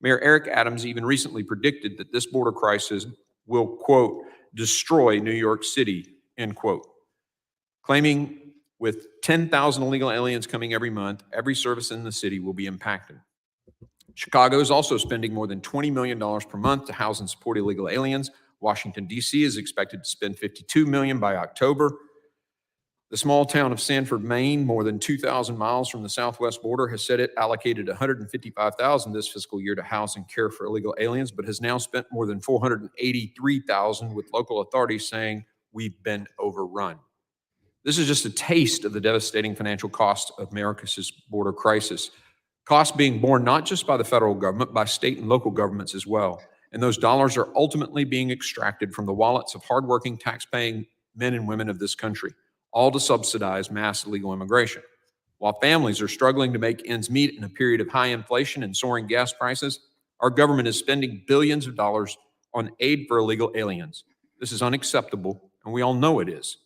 Mayor Eric Adams even recently predicted that this border crisis will, quote, destroy New York City, end quote, claiming with 10,000 illegal aliens coming every month, every service in the city will be impacted. Chicago is also spending more than $20 million per month to house and support illegal aliens. Washington, D.C. is expected to spend $52 million by October. The small town of Sanford, Maine, more than 2,000 miles from the southwest border, has said it allocated $155,000 this fiscal year to house and care for illegal aliens, but has now spent more than $483,000, with local authorities saying we've been overrun. This is just a taste of the devastating financial cost of America's border crisis. Costs being borne not just by the federal government, by state and local governments as well. And those dollars are ultimately being extracted from the wallets of hardworking, tax-paying men and women of this country, all to subsidize mass illegal immigration. While families are struggling to make ends meet in a period of high inflation and soaring gas prices, our government is spending billions of dollars on aid for illegal aliens. This is unacceptable, and we all know it is.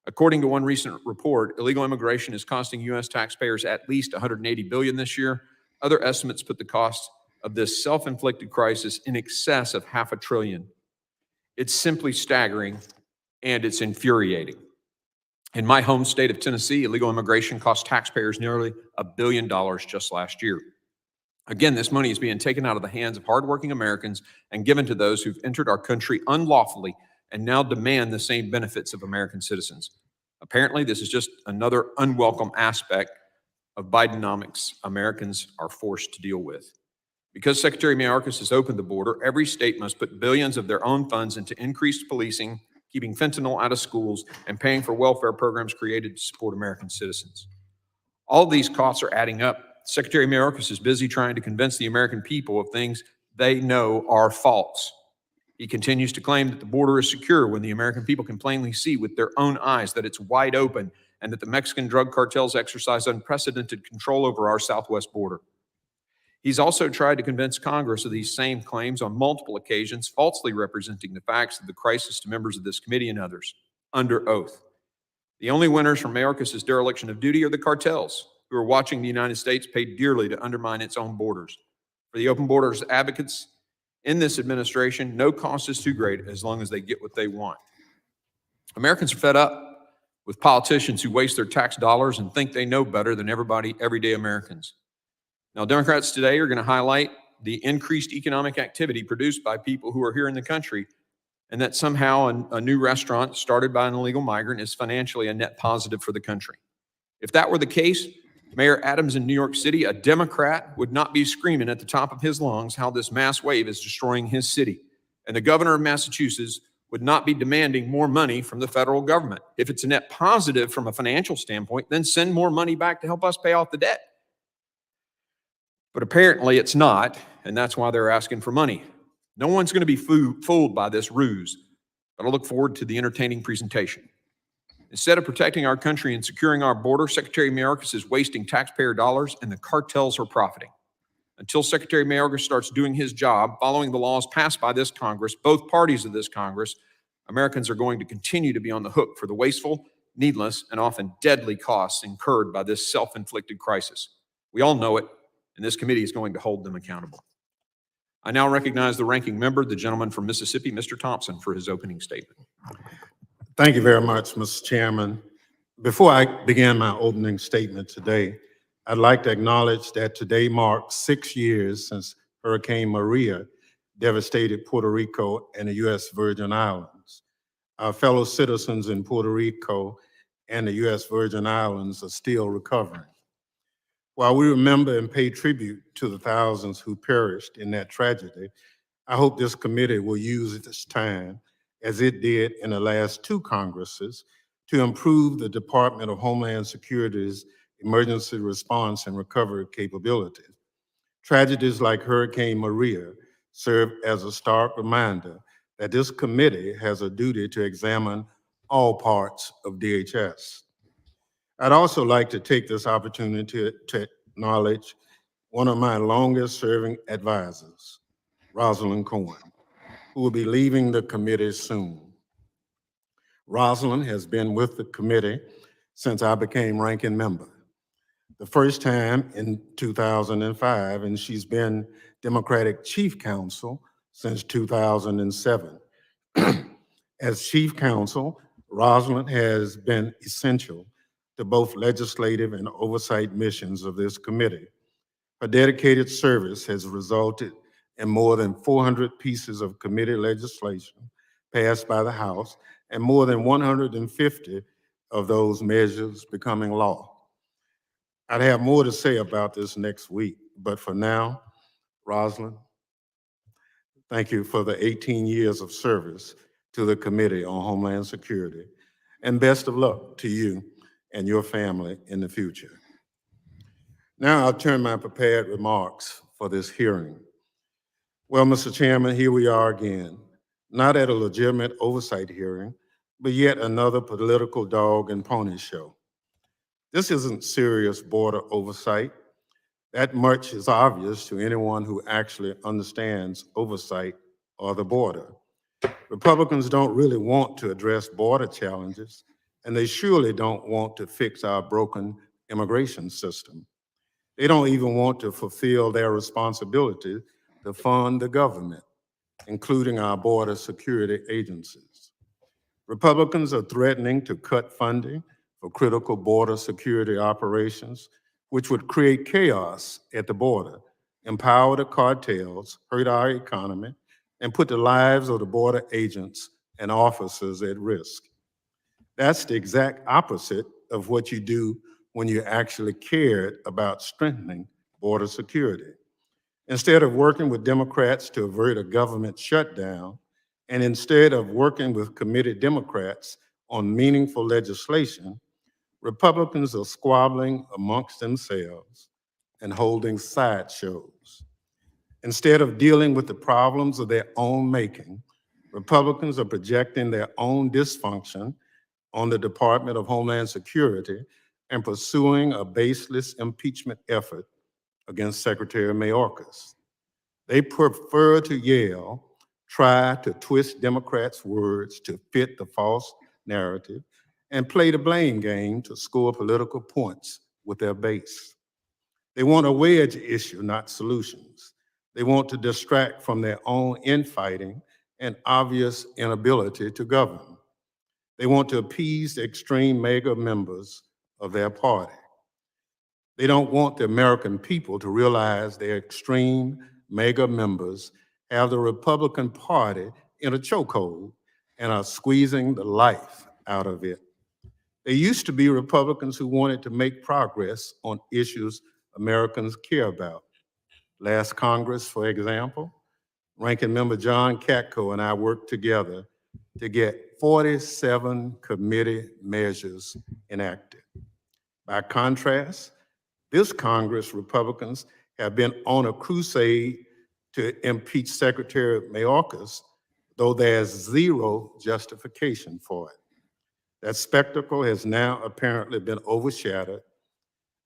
According to one recent report, illegal immigration is costing U.S. taxpayers at least $180 billion this year. Other estimates put the cost of this self-inflicted crisis in excess of $500 billion. It's simply staggering, and it's infuriating. In my home state of Tennessee, illegal immigration cost taxpayers nearly $1 billion just last year. Again, this money is being taken out of the hands of hardworking Americans and given to those who've entered our country unlawfully and now demand the same benefits of American citizens. Apparently, this is just another unwelcome aspect of Bidenomics Americans are forced to deal with. Because Secretary Mayorkas has opened the border, every state must put billions of their own funds into increased policing, keeping fentanyl out of schools, and paying for welfare programs created to support American citizens. All these costs are adding up. Secretary Mayorkas is busy trying to convince the American people of things they know are false. He continues to claim that the border is secure when the American people can plainly see with their own eyes that it's wide open and that the Mexican drug cartels exercise unprecedented control over our southwest border. He's also tried to convince Congress of these same claims on multiple occasions, falsely representing the facts of the crisis to members of this committee and others, under oath. The only winners from Mayorkas' dereliction of duty are the cartels, who are watching the United States pay dearly to undermine its own borders. For the open borders advocates in this administration, no cost is too great as long as they get what they want. Americans are fed up with politicians who waste their tax dollars and think they know better than everyday Americans. Now, Democrats today are going to highlight the increased economic activity produced by people who are here in the country, and that somehow a new restaurant started by an illegal migrant is financially a net positive for the country. If that were the case, Mayor Adams in New York City, a Democrat, would not be screaming at the top of his lungs how this mass wave is destroying his city. And the governor of Massachusetts would not be demanding more money from the federal government. If it's a net positive from a financial standpoint, then send more money back to help us pay off the debt. But apparently it's not, and that's why they're asking for money. No one's going to be fooled by this ruse, but I look forward to the entertaining presentation. Instead of protecting our country and securing our border, Secretary Mayorkas is wasting taxpayer dollars and the cartels are profiting. Until Secretary Mayorkas starts doing his job, following the laws passed by this Congress, both parties of this Congress, Americans are going to continue to be on the hook for the wasteful, needless, and often deadly costs incurred by this self-inflicted crisis. We all know it, and this committee is going to hold them accountable. I now recognize the ranking member, the gentleman from Mississippi, Mr. Thompson, for his opening statement. Thank you very much, Mr. Chairman. Before I begin my opening statement today, I'd like to acknowledge that today marks 6 years since Hurricane Maria devastated Puerto Rico and the U.S. Virgin Islands. Our fellow citizens in Puerto Rico and the U.S. Virgin Islands are still recovering. While we remember and pay tribute to the thousands who perished in that tragedy, I hope this committee will use this time, as it did in the last two Congresses, to improve the Department of Homeland Security's emergency response and recovery capabilities. Tragedies like Hurricane Maria serve as a stark reminder that this committee has a duty to examine all parts of DHS. I'd also like to take this opportunity to acknowledge one of my longest serving advisors, Rosalind Cohen, who will be leaving the committee soon. Rosalind has been with the committee since I became ranking member. The first time in 2005, and she's been Democratic Chief Counsel since 2007. As Chief Counsel, Rosalind has been essential to both legislative and oversight missions of this committee. Her dedicated service has resulted in more than 400 pieces of committee legislation passed by the House and more than 150 of those measures becoming law. I'd have more to say about this next week, but for now, Rosalind, thank you for the 18 years of service to the Committee on Homeland Security, and best of luck to you and your family in the future. Now I'll turn my prepared remarks for this hearing. Well, Mr. Chairman, here we are again, not at a legitimate oversight hearing, but yet another political dog and pony show. This isn't serious border oversight. That much is obvious to anyone who actually understands oversight or the border. Republicans don't really want to address border challenges, and they surely don't want to fix our broken immigration system. They don't even want to fulfill their responsibility to fund the government, including our border security agencies. Republicans are threatening to cut funding for critical border security operations, which would create chaos at the border, empower the cartels, hurt our economy, and put the lives of the border agents and officers at risk. That's the exact opposite of what you do when you actually cared about strengthening border security. Instead of working with Democrats to avert a government shutdown, and instead of working with committed Democrats on meaningful legislation, Republicans are squabbling amongst themselves and holding sideshows. Instead of dealing with the problems of their own making, Republicans are projecting their own dysfunction on the Department of Homeland Security and pursuing a baseless impeachment effort against Secretary Mayorkas. They prefer to yell, try to twist Democrats' words to fit the false narrative, and play the blame game to score political points with their base. They want a wedge issue, not solutions. They want to distract from their own infighting and obvious inability to govern. They want to appease the extreme mega members of their party. They don't want the American people to realize their extreme mega members have the Republican Party in a chokehold and are squeezing the life out of it. There used to be Republicans who wanted to make progress on issues Americans care about. Last Congress, for example, Ranking Member John Katko and I worked together to get 47 committee measures enacted. By contrast, this Congress, Republicans have been on a crusade to impeach Secretary Mayorkas, though there's zero justification for it. That spectacle has now apparently been overshadowed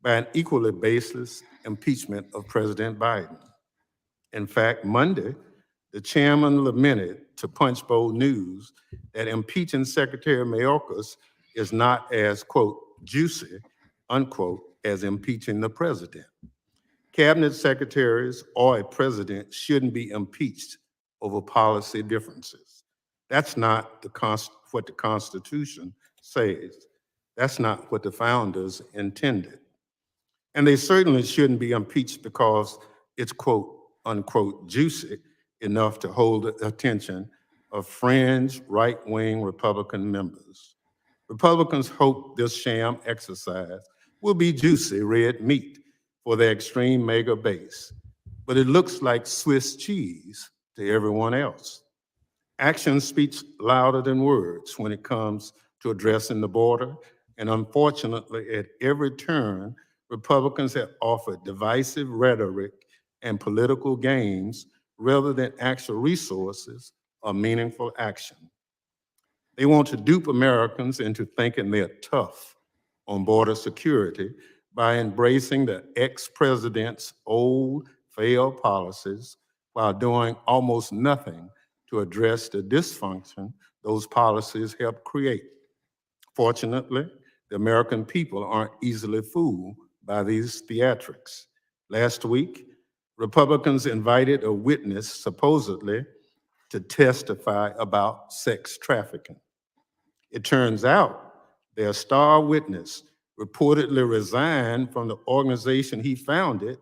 by an equally baseless impeachment of President Biden. In fact, Monday, the chairman lamented to Punchbowl News that impeaching Secretary Mayorkas is not as, quote, juicy, unquote, as impeaching the president. Cabinet secretaries or a president shouldn't be impeached over policy differences. That's not what the Constitution says. That's not what the founders intended. And they certainly shouldn't be impeached because it's, quote, unquote, juicy enough to hold the attention of fringe right-wing Republican members. Republicans hope this sham exercise will be juicy red meat for their extreme mega base, but it looks like Swiss cheese to everyone else. Action speaks louder than words when it comes to addressing the border And unfortunately, at every turn, Republicans have offered divisive rhetoric and political games rather than actual resources or meaningful action. They want to dupe Americans into thinking they're tough on border security by embracing the ex-president's old failed policies while doing almost nothing to address the dysfunction those policies helped create. Fortunately, the American people aren't easily fooled by these theatrics. Last week, Republicans invited a witness supposedly to testify about sex trafficking. It turns out their star witness reportedly resigned from the organization he founded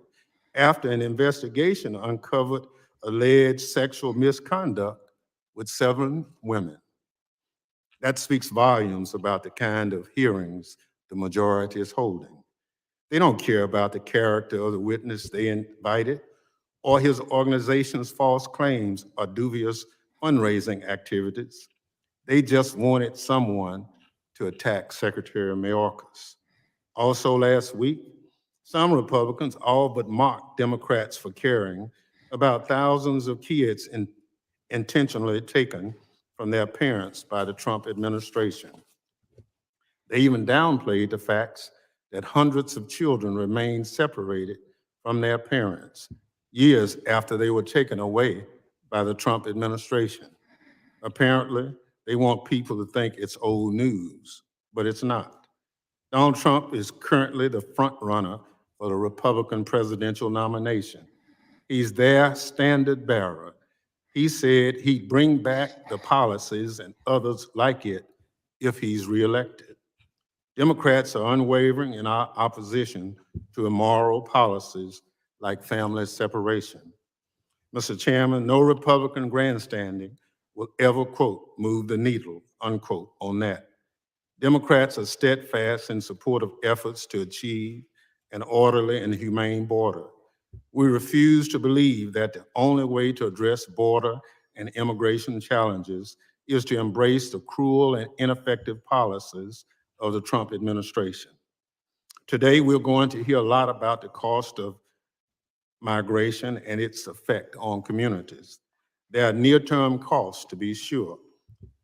after an investigation uncovered alleged sexual misconduct with 7 women. That speaks volumes about the kind of hearings the majority is holding. They don't care about the character of the witness they invited or his organization's false claims or dubious fundraising activities. They just wanted someone to attack Secretary Mayorkas. Also last week, some Republicans all but mocked Democrats for caring about thousands of kids intentionally taken from their parents by the Trump administration. They even downplayed the facts that hundreds of children remain separated from their parents years after they were taken away by the Trump administration. Apparently, they want people to think it's old news, but it's not. Donald Trump is currently the front runner for the Republican presidential nomination. He's their standard bearer. He said he'd bring back the policies and others like it if he's reelected. Democrats are unwavering in our opposition to immoral policies like family separation. Mr. Chairman, no Republican grandstanding will ever, quote, move the needle, unquote, on that. Democrats are steadfast in support of efforts to achieve an orderly and humane border. We refuse to believe that the only way to address border and immigration challenges is to embrace the cruel and ineffective policies of the Trump administration. Today, we're going to hear a lot about the cost of migration and its effect on communities. There are near-term costs, to be sure.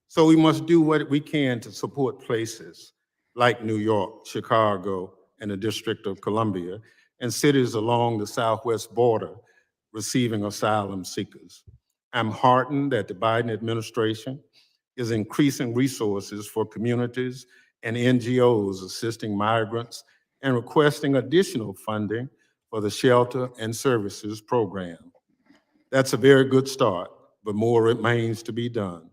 So we must do what we can to support places like New York, Chicago, and the District of Columbia, and cities along the southwest border receiving asylum seekers. I'm heartened that the Biden administration is increasing resources for communities and NGOs assisting migrants and requesting additional funding for the Shelter and Services Program. That's a very good start, but more remains to be done.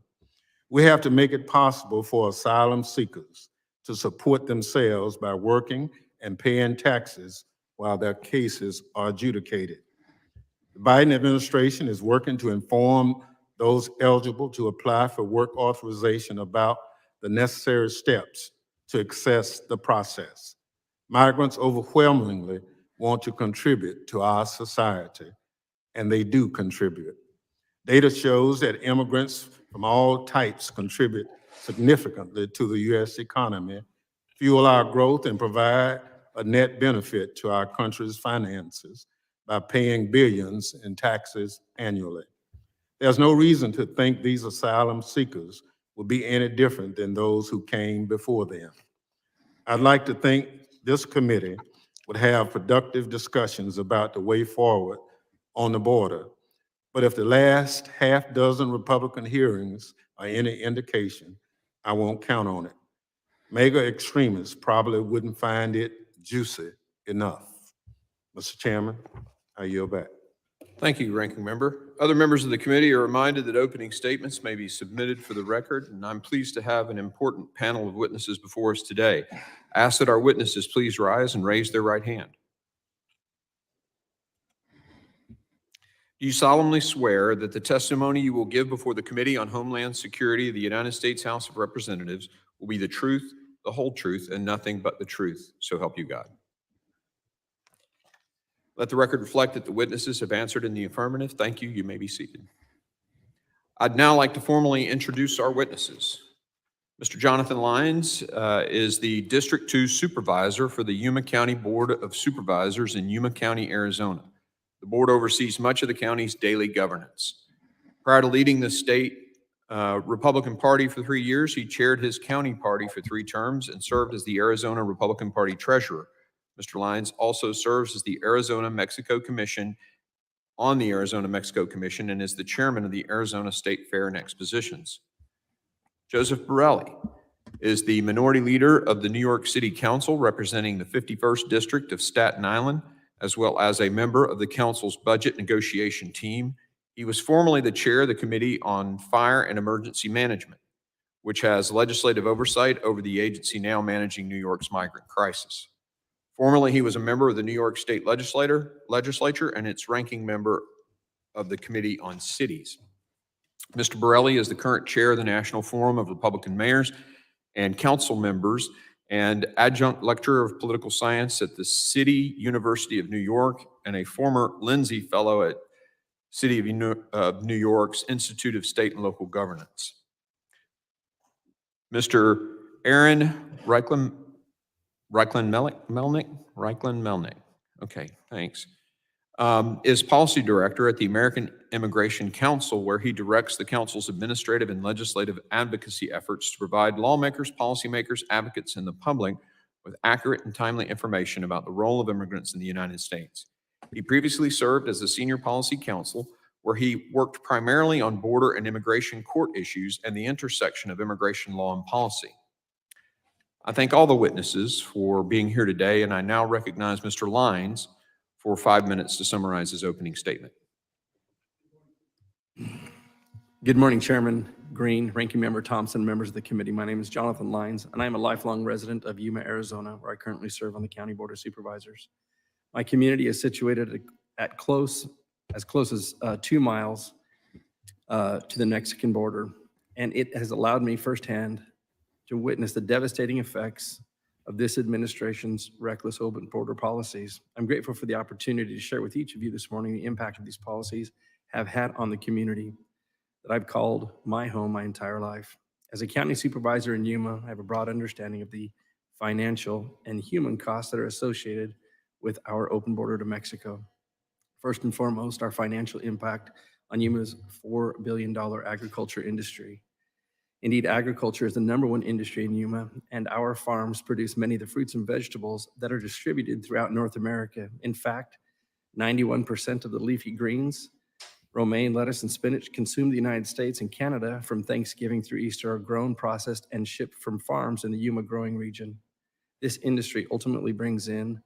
We have to make it possible for asylum seekers to support themselves by working and paying taxes while their cases are adjudicated. The Biden administration is working to inform those eligible to apply for work authorization about the necessary steps to access the process. Migrants overwhelmingly want to contribute to our society, and they do contribute. Data shows that immigrants from all types contribute significantly to the U.S. economy, fuel our growth, and provide a net benefit to our country's finances by paying billions in taxes annually. There's no reason to think these asylum seekers will be any different than those who came before them. I'd like to think this committee would have productive discussions about the way forward on the border. But if the last half dozen Republican hearings are any indication, I won't count on it. MAGA extremists probably wouldn't find it juicy enough. Mr. Chairman, I yield back. Thank you, Ranking Member. Other members of the committee are reminded that opening statements may be submitted for the record, and I'm pleased to have an important panel of witnesses before us today. I ask that our witnesses please rise and raise their right hand. Do you solemnly swear that the testimony you will give before the Committee on Homeland Security of the United States House of Representatives will be the truth, the whole truth, and nothing but the truth, so help you God? Let the record reflect that the witnesses have answered in the affirmative. Thank you. You may be seated. I'd now like to formally introduce our witnesses. Mr. Jonathan Lyons is the District 2 Supervisor for the Yuma County Board of Supervisors in Yuma County, Arizona. The board oversees much of the county's daily governance. Prior to leading the state Republican Party for 3 years, he chaired his county party for 3 terms and served as the Arizona Republican Party Treasurer. Mr. Lyons also serves as the Arizona-Mexico Commission on the Arizona-Mexico Commission and is the chairman of the Arizona State Fair and Expositions. Joseph Borelli is the minority leader of the New York City Council representing the 51st District of Staten Island, as well as a member of the council's budget negotiation team. He was formerly the chair of the Committee on Fire and Emergency Management, which has legislative oversight over the agency now managing New York's migrant crisis. Formerly, he was a member of the New York State Legislature and its ranking member of the Committee on Cities. Mr. Borelli is the current chair of the National Forum of Republican Mayors and Council Members and adjunct lecturer of political science at the City University of New York and a former Lindsay Fellow at City of New York's Institute of State and Local Governance. Mr. Aaron Melnick. Okay, thanks. Is policy director at the American Immigration Council, where he directs the council's administrative and legislative advocacy efforts to provide lawmakers, policymakers, advocates, and the public with accurate and timely information about the role of immigrants in the United States. He previously served as a senior policy counsel, where he worked primarily on border and immigration court issues and the intersection of immigration law and policy. I thank all the witnesses for being here today, and I now recognize Mr. Lyons for 5 minutes to summarize his opening statement. Good morning, Chairman Green, Ranking Member Thompson, members of the committee. My name is Jonathan Lyons, and I am a lifelong resident of Yuma, Arizona, where I currently serve on the County Board of Supervisors. My community is situated as close as 2 miles to the Mexican border, and it has allowed me firsthand to witness the devastating effects of this administration's reckless open border policies. I'm grateful for the opportunity to share with each of you this morning the impact of these policies have had on the community that I've called my home my entire life. As a county supervisor in Yuma, I have a broad understanding of the financial and human costs that are associated with our open border to Mexico. First and foremost, our financial impact on Yuma's $4 billion agriculture industry. Indeed, agriculture is the #1 industry in Yuma, and our farms produce many of the fruits and vegetables that are distributed throughout North America. In fact, 91% of the leafy greens, romaine, lettuce, and spinach consumed in the United States and Canada from Thanksgiving through Easter are grown, processed, and shipped from farms in the Yuma growing region. This industry ultimately brings in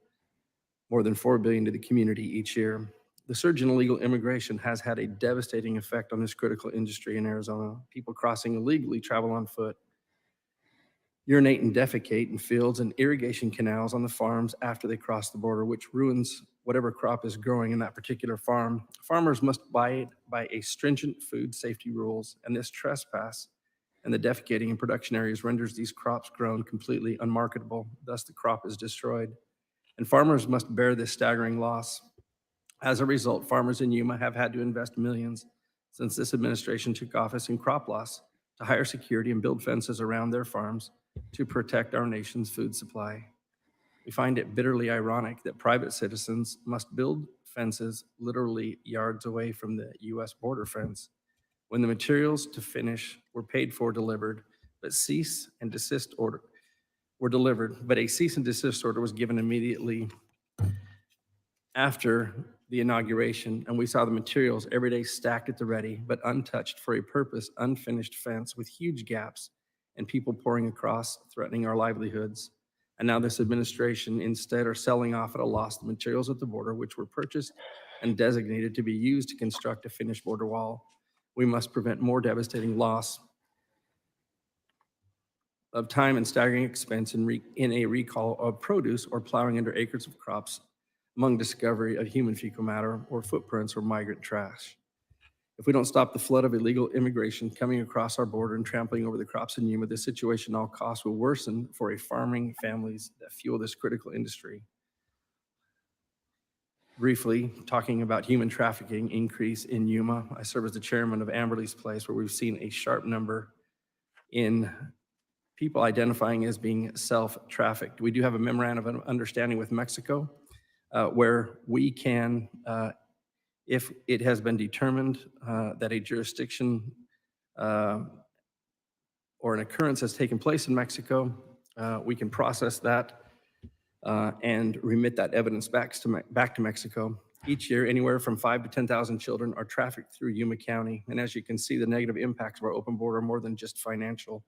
more than $4 billion to the community each year. The surge in illegal immigration has had a devastating effect on this critical industry in Arizona. People crossing illegally travel on foot, urinate and defecate in fields and irrigation canals on the farms after they cross the border, which ruins whatever crop is growing in that particular farm. Farmers must abide by a stringent food safety rules, and this trespass and the defecating in production areas renders these crops grown completely unmarketable. Thus, the crop is destroyed, and farmers must bear this staggering loss. As a result, farmers in Yuma have had to invest millions since this administration took office in crop loss to hire security and build fences around their farms to protect our nation's food supply. We find it bitterly ironic that private citizens must build fences literally yards away from the U.S. border fence when the materials to finish were paid for, delivered, but a cease and desist order was given immediately after the inauguration, and we saw the materials every day stacked at the ready, but untouched for a purpose, unfinished fence with huge gaps and people pouring across, threatening our livelihoods. And now this administration instead are selling off at a loss the materials at the border, which were purchased and designated to be used to construct a finished border wall. We must prevent more devastating loss of time and staggering expense in a recall of produce or plowing under acres of crops among discovery of human fecal matter or footprints or migrant trash. If we don't stop the flood of illegal immigration coming across our border and trampling over the crops in Yuma, this situation at all costs will worsen for a farming families that fuel this critical industry. Briefly, talking about human trafficking increase in Yuma, I serve as the chairman of Amberley's Place, where we've seen a sharp number in people identifying as being self-trafficked. We do have a memorandum of understanding with Mexico where we can, if it has been determined that a jurisdiction or an occurrence has taken place in Mexico, we can process that and remit that evidence back to Mexico. Each year, anywhere from 5,000 to 10,000 children are trafficked through Yuma County. And as you can see, the negative impacts of our open border are more than just financial.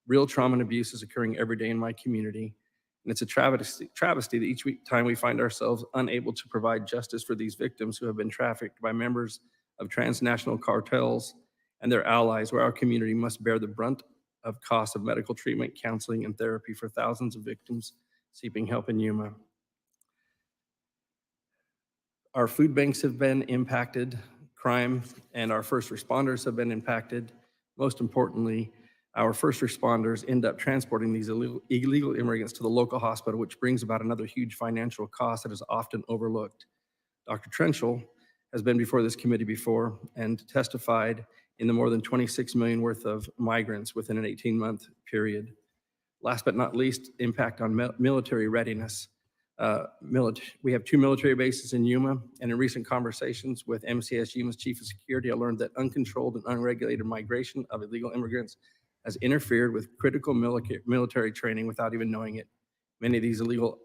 Real trauma and abuse is occurring every day in my community. And it's a travesty that each time we find ourselves unable to provide justice for these victims who have been trafficked by members of transnational cartels and their allies, where our community must bear the brunt of costs of medical treatment, counseling, and therapy for thousands of victims seeking help in Yuma. Our food banks have been impacted, crime, and our first responders have been impacted. Most importantly, our first responders end up transporting these illegal immigrants to the local hospital, which brings about another huge financial cost that is often overlooked. Dr. Trenchel has been before this committee before and testified in the more than 26 million worth of migrants within an 18-month period. Last but not least, impact on military readiness. We have 2 military bases in Yuma, and in recent conversations with MCS Yuma's Chief of Security, I learned that uncontrolled and unregulated migration of illegal immigrants has interfered with critical military training without even knowing it. Many of these illegal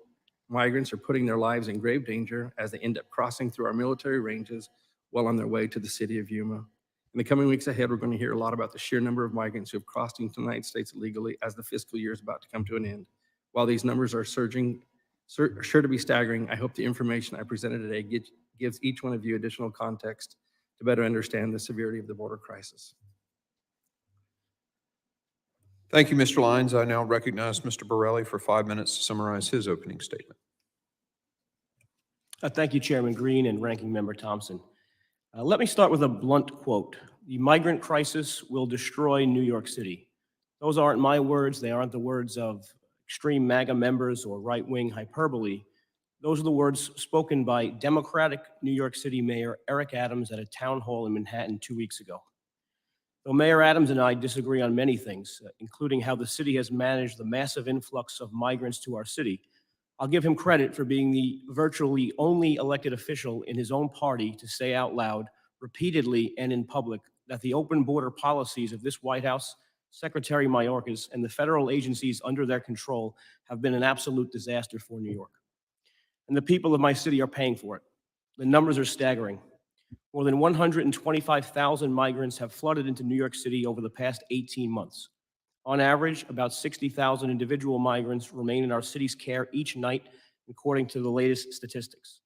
migrants are putting their lives in grave danger as they end up crossing through our military ranges while on their way to the city of Yuma. In the coming weeks ahead, we're going to hear a lot about the sheer number of migrants who have crossed into the United States illegally as the fiscal year is about to come to an end. While these numbers are sure to be staggering, I hope the information I presented today gives each one of you additional context to better understand the severity of the border crisis. Thank you, Mr. Lyons. I now recognize Mr. Borelli for 5 minutes to summarize his opening statement. Thank you, Chairman Green and Ranking Member Thompson. Let me start with a blunt quote. The migrant crisis will destroy New York City. Those aren't my words. They aren't the words of extreme MAGA members or right-wing hyperbole. Those are the words spoken by Democratic New York City Mayor Eric Adams at a town hall in Manhattan 2 weeks ago. Though Mayor Adams and I disagree on many things, including how the city has managed the massive influx of migrants to our city, I'll give him credit for being the virtually only elected official in his own party to say out loud, repeatedly and in public, that the open border policies of this White House, Secretary Mayorkas, and the federal agencies under their control have been an absolute disaster for New York. And the people of my city are paying for it. The numbers are staggering. More than 125,000 migrants have flooded into New York City over the past 18 months. On average, about 60,000 individual migrants remain in our city's care each night, according to the latest statistics.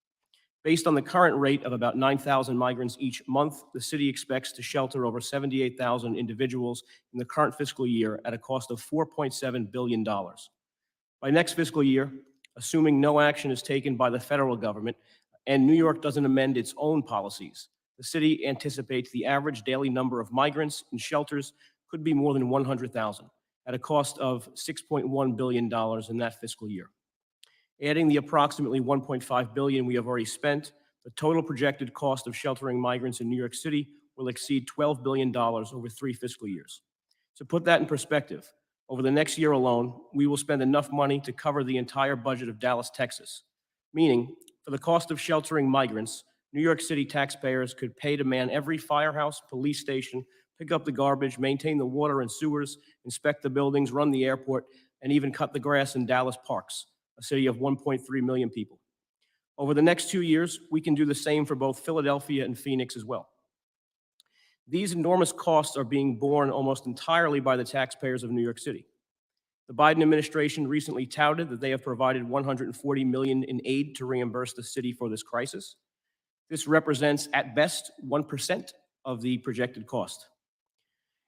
Based on the current rate of about 9,000 migrants each month, the city expects to shelter over 78,000 individuals in the current fiscal year at a cost of $4.7 billion. By next fiscal year, assuming no action is taken by the federal government and New York doesn't amend its own policies, the city anticipates the average daily number of migrants in shelters could be more than 100,000 at a cost of $6.1 billion in that fiscal year. Adding the approximately $1.5 billion we have already spent, the total projected cost of sheltering migrants in New York City will exceed $12 billion over 3 fiscal years. To put that in perspective, over the next year alone, we will spend enough money to cover the entire budget of Dallas, Texas, meaning for the cost of sheltering migrants, New York City taxpayers could pay to man every firehouse, police station, pick up the garbage, maintain the water and sewers, inspect the buildings, run the airport, and even cut the grass in Dallas parks, a city of 1.3 million people. Over the next 2 years, we can do the same for both Philadelphia and Phoenix as well. These enormous costs are being borne almost entirely by the taxpayers of New York City. The Biden administration recently touted that they have provided $140 million in aid to reimburse the city for this crisis. This represents, at best, 1% of the projected cost.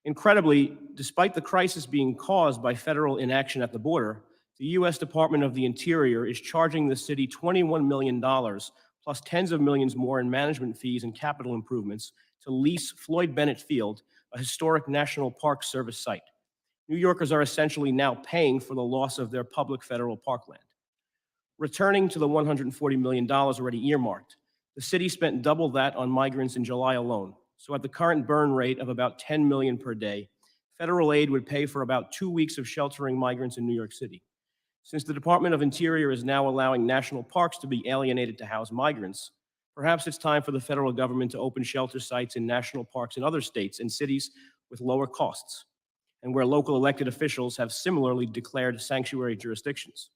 Incredibly, despite the crisis being caused by federal inaction at the border, the U.S. Department of the Interior is charging the city $21 million, plus tens of millions more in management fees and capital improvements to lease Floyd Bennett Field, a historic National Park Service site. New Yorkers are essentially now paying for the loss of their public federal parkland. Returning to the $140 million already earmarked, the city spent double that on migrants in July alone. So at the current burn rate of about $10 million per day, Federal aid would pay for about 2 weeks of sheltering migrants in New York City. Since the Department of Interior is now allowing national parks to be alienated to house migrants, perhaps it's time for the federal government to open shelter sites in national parks in other states and cities with lower costs, and where local elected officials have similarly declared sanctuary jurisdictions.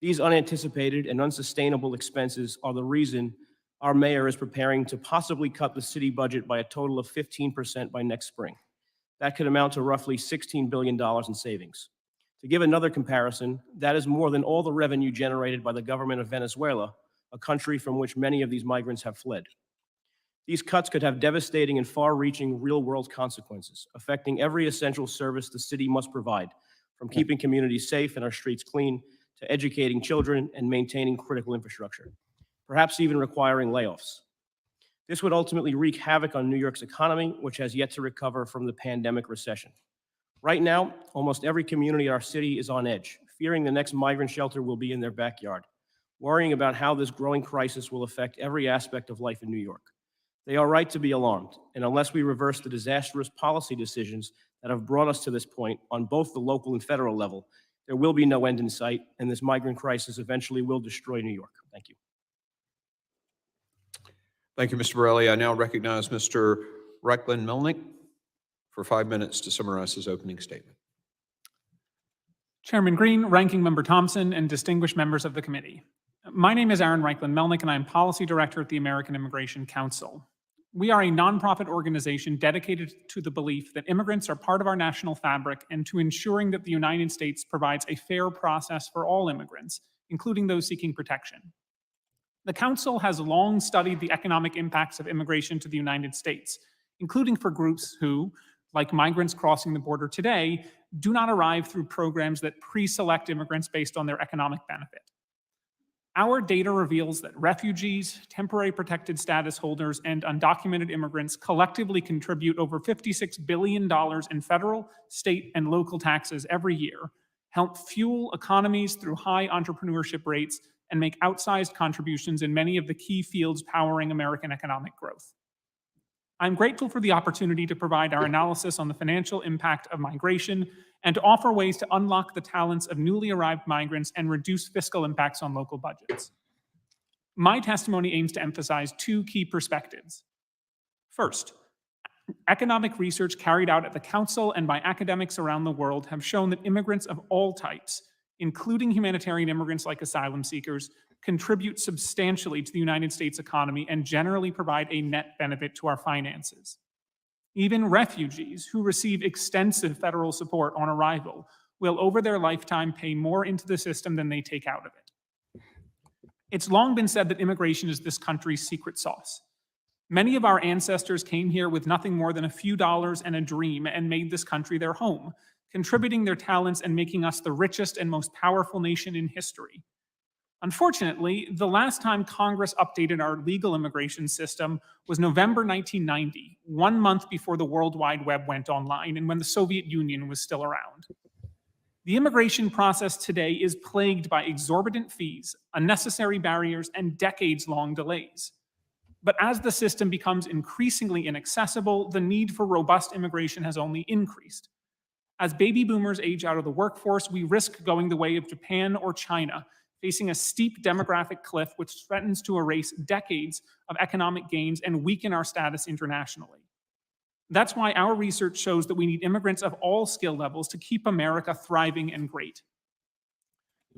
These unanticipated and unsustainable expenses are the reason our mayor is preparing to possibly cut the city budget by a total of 15% by next spring. That could amount to roughly $16 billion in savings. To give another comparison, that is more than all the revenue generated by the government of Venezuela, a country from which many of these migrants have fled. These cuts could have devastating and far-reaching real-world consequences, affecting every essential service the city must provide, from keeping communities safe and our streets clean to educating children and maintaining critical infrastructure, perhaps even requiring layoffs. This would ultimately wreak havoc on New York's economy, which has yet to recover from the pandemic recession. Right now, almost every community in our city is on edge, fearing the next migrant shelter will be in their backyard, worrying about how this growing crisis will affect every aspect of life in New York. They are right to be alarmed, and unless we reverse the disastrous policy decisions that have brought us to this point on both the local and federal level, there will be no end in sight, and this migrant crisis eventually will destroy New York. Thank you. Thank you, Mr. Borelli. I now recognize Mr. Reckland-Melnick for 5 minutes to summarize his opening statement. Chairman Green, Ranking Member Thompson, and distinguished members of the committee. My name is Aaron Reckland-Melnick, and I'm Policy Director at the American Immigration Council. We are a nonprofit organization dedicated to the belief that immigrants are part of our national fabric and to ensuring that the United States provides a fair process for all immigrants, including those seeking protection. The Council has long studied the economic impacts of immigration to the United States, including for groups who, like migrants crossing the border today, do not arrive through programs that pre-select immigrants based on their economic benefit. Our data reveals that refugees, temporary protected status holders, and undocumented immigrants collectively contribute over $56 billion in federal, state, and local taxes every year, help fuel economies through high entrepreneurship rates, and make outsized contributions in many of the key fields powering American economic growth. I'm grateful for the opportunity to provide our analysis on the financial impact of migration and to offer ways to unlock the talents of newly arrived migrants and reduce fiscal impacts on local budgets. My testimony aims to emphasize two key perspectives. First, economic research carried out at the Council and by academics around the world have shown that immigrants of all types, including humanitarian immigrants like asylum seekers, contribute substantially to the United States economy and generally provide a net benefit to our finances. Even refugees who receive extensive federal support on arrival will over their lifetime pay more into the system than they take out of it. It's long been said that immigration is this country's secret sauce. Many of our ancestors came here with nothing more than a few dollars and a dream and made this country their home, contributing their talents and making us the richest and most powerful nation in history. Unfortunately, the last time Congress updated our legal immigration system was November 1990, 1 month before the World Wide Web went online and when the Soviet Union was still around. The immigration process today is plagued by exorbitant fees, unnecessary barriers, and decades-long delays. But as the system becomes increasingly inaccessible, the need for robust immigration has only increased. As baby boomers age out of the workforce, we risk going the way of Japan or China, facing a steep demographic cliff which threatens to erase decades of economic gains and weaken our status internationally. That's why our research shows that we need immigrants of all skill levels to keep America thriving and great.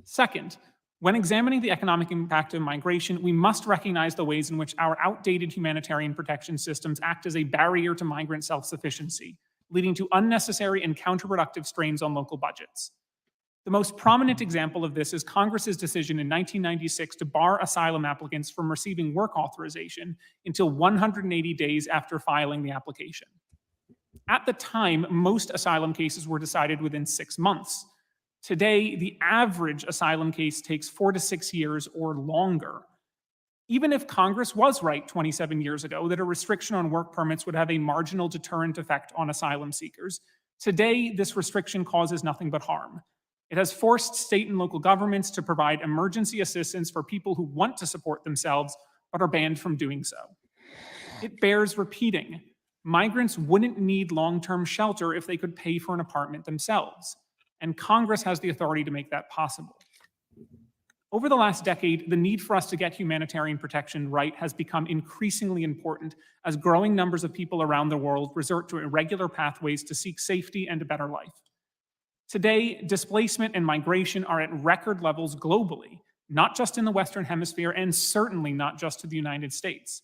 Second, when examining the economic impact of migration, we must recognize the ways in which our outdated humanitarian protection systems act as a barrier to migrant self-sufficiency, leading to unnecessary and counterproductive strains on local budgets. The most prominent example of this is Congress's decision in 1996 to bar asylum applicants from receiving work authorization until 180 days after filing the application. At the time, most asylum cases were decided within 6 months. Today, the average asylum case takes 4 to 6 years or longer. Even if Congress was right 27 years ago that a restriction on work permits would have a marginal deterrent effect on asylum seekers, today this restriction causes nothing but harm. It has forced state and local governments to provide emergency assistance for people who want to support themselves but are banned from doing so. It bears repeating. Migrants wouldn't need long-term shelter if they could pay for an apartment themselves, and Congress has the authority to make that possible. Over the last decade, the need for us to get humanitarian protection right has become increasingly important as growing numbers of people around the world resort to irregular pathways to seek safety and a better life. Today, displacement and migration are at record levels globally, not just in the Western Hemisphere and certainly not just to the United States.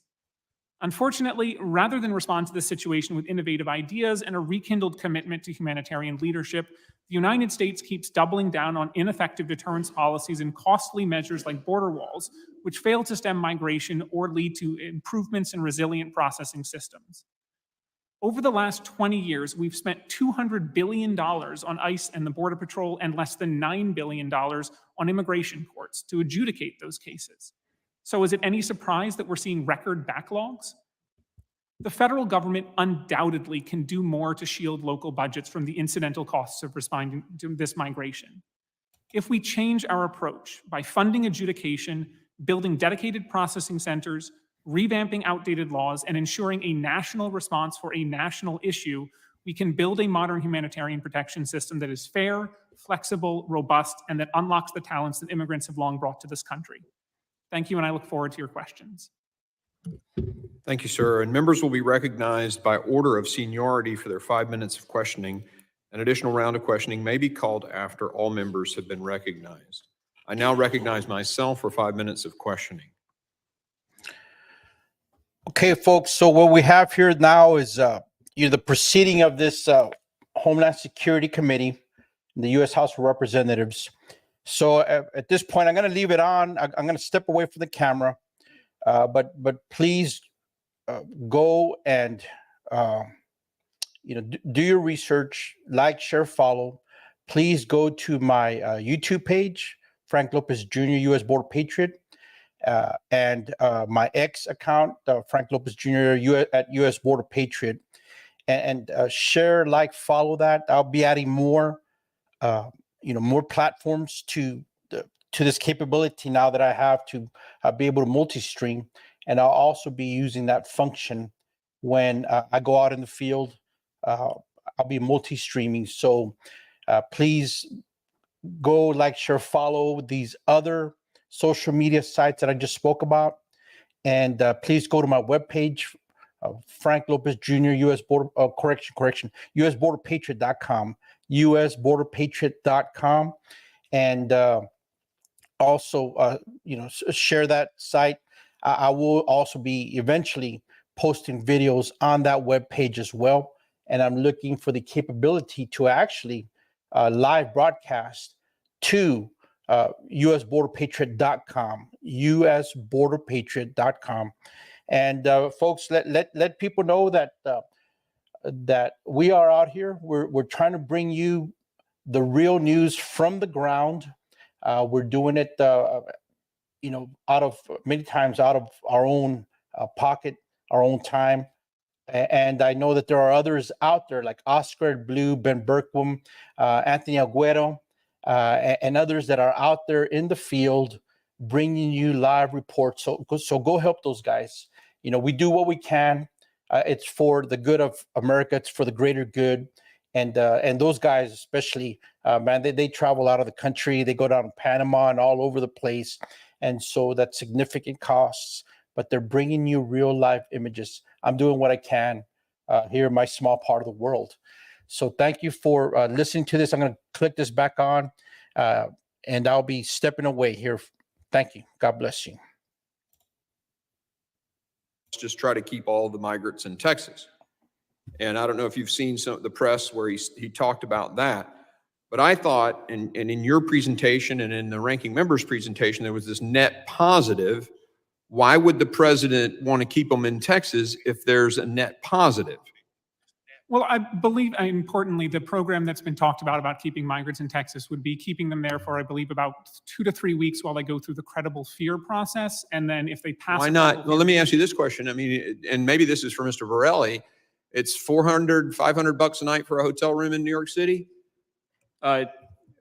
Unfortunately, rather than respond to this situation with innovative ideas and a rekindled commitment to humanitarian leadership, the United States keeps doubling down on ineffective deterrence policies and costly measures like border walls, which fail to stem migration or lead to improvements in resilient processing systems. Over the last 20 years, we've spent $200 billion on ICE and the Border Patrol and less than $9 billion on immigration courts to adjudicate those cases. So is it any surprise that we're seeing record backlogs? The federal government undoubtedly can do more to shield local budgets from the incidental costs of responding to this migration. If we change our approach by funding adjudication, building dedicated processing centers, revamping outdated laws, and ensuring a national response for a national issue, we can build a modern humanitarian protection system that is fair, flexible, robust, and that unlocks the talents that immigrants have long brought to this country. Thank you, and I look forward to your questions. Thank you, sir. And members will be recognized by order of seniority for their 5 minutes of questioning. An additional round of questioning may be called after all members have been recognized. I now recognize myself for 5 minutes of questioning. Okay, folks. So what we have here now is the proceeding of this Homeland Security Committee, the U.S. House of Representatives. So at this point, I'm going to leave it on. I'm going to step away from the camera, but please go and do your research, like, share, follow. Please go to my YouTube page, Frank Lopez Jr., U.S. Border Patriot, and my X account, Frank Lopez Jr. at U.S. Border Patriot, and share, like, follow that. I'll be adding more, more platforms to this capability now that I have to be able to multi-stream. And I'll also be using that function when I go out in the field. I'll be multi-streaming. So please go, like, share, follow these other social media sites that I just spoke about. And please go to my webpage, Frank Lopez Jr., U.S. Border, USBorderPatriot.com, USBorderPatriot.com. And also, share that site. I will also be eventually posting videos on that webpage as well. And I'm looking for the capability to actually live broadcast to USBorderPatriot.com, USBorderPatriot.com. And folks, let people know that that we are out here. We're trying to bring you the real news from the ground. We're doing it, many times out of our own pocket, our own time. And I know that there are others out there like Oscar Blue, Ben Berkwam, Anthony Aguero, and others that are out there in the field bringing you live reports. So go help those guys. We do what we can. It's for the good of America. It's for the greater good. And those guys, especially, they travel out of the country. They go down to Panama and all over the place. And so that's significant costs, but they're bringing you real life images. I'm doing what I can here in my small part of the world. So thank you for listening to this. I'm going to click this back on and I'll be stepping away here. Thank you. God bless you. Let's just try to keep all the migrants in Texas. And I don't know if you've seen some of the press where he talked about that. But I thought, and in your presentation and in the ranking member's presentation, there was this net positive. Why would the president want to keep them in Texas if there's a net positive? Well, I believe, importantly, the program that's been talked about keeping migrants in Texas would be keeping them there for, I believe, about 2 to 3 weeks while they go through the credible fear process. And then if they pass— Why not? Well, let me ask you this question. I mean, and maybe this is for Mr. Varelli. It's $400, $500 a night for a hotel room in New York City?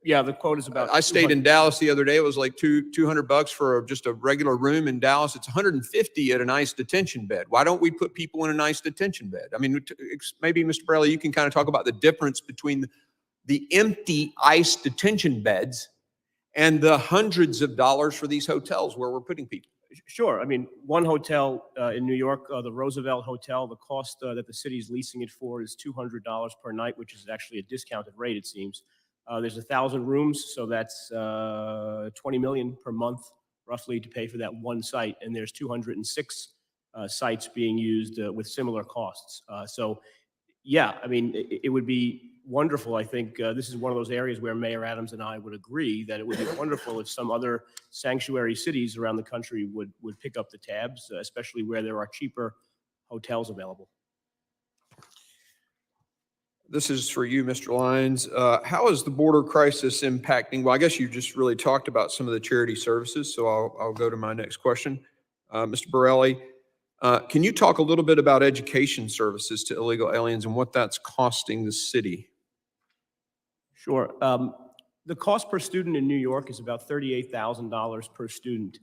Yeah, the quote is about. I stayed in 200. Dallas the other day. It was like $200 for just a regular room in Dallas. It's $150 at an ICE detention bed. Why don't we put people in an ICE detention bed? I mean, maybe Mr. Borelli, you can kind of talk about the difference between the empty ICE detention beds and the hundreds of dollars for these hotels where we're putting people. Sure. I mean, one hotel in New York, the Roosevelt Hotel, the cost that the city is leasing it for is $200 per night, which is actually a discounted rate, it seems. There's 1,000 rooms, so that's $20 million per month, roughly, to pay for that one site. And there's 206 sites being used with similar costs. So, yeah, I mean, it would be wonderful. I think this is one of those areas where Mayor Adams and I would agree that it would be wonderful if some other sanctuary cities around the country would pick up the tabs, especially where there are cheaper hotels available. This is for you, Mr. Lyons. How is the border crisis impacting? Well, I guess you just really talked about some of the charity services, so I'll go to my next question. Mr. Borelli, can you talk a little bit about education services to illegal aliens and what that's costing the city? Sure. The cost per student in New York is about $38,000 per student.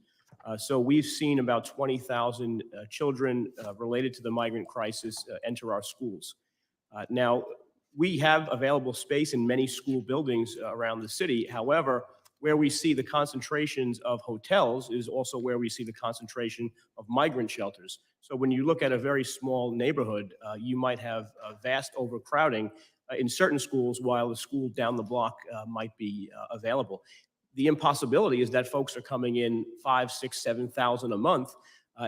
So we've seen about 20,000 children related to the migrant crisis enter our schools. Now, we have available space in many school buildings around the city. However, where we see the concentrations of hotels is also where we see the concentration of migrant shelters. So when you look at a very small neighborhood, you might have vast overcrowding in certain schools while the school down the block might be available. The impossibility is that folks are coming in 5, 6, 7,000 a month.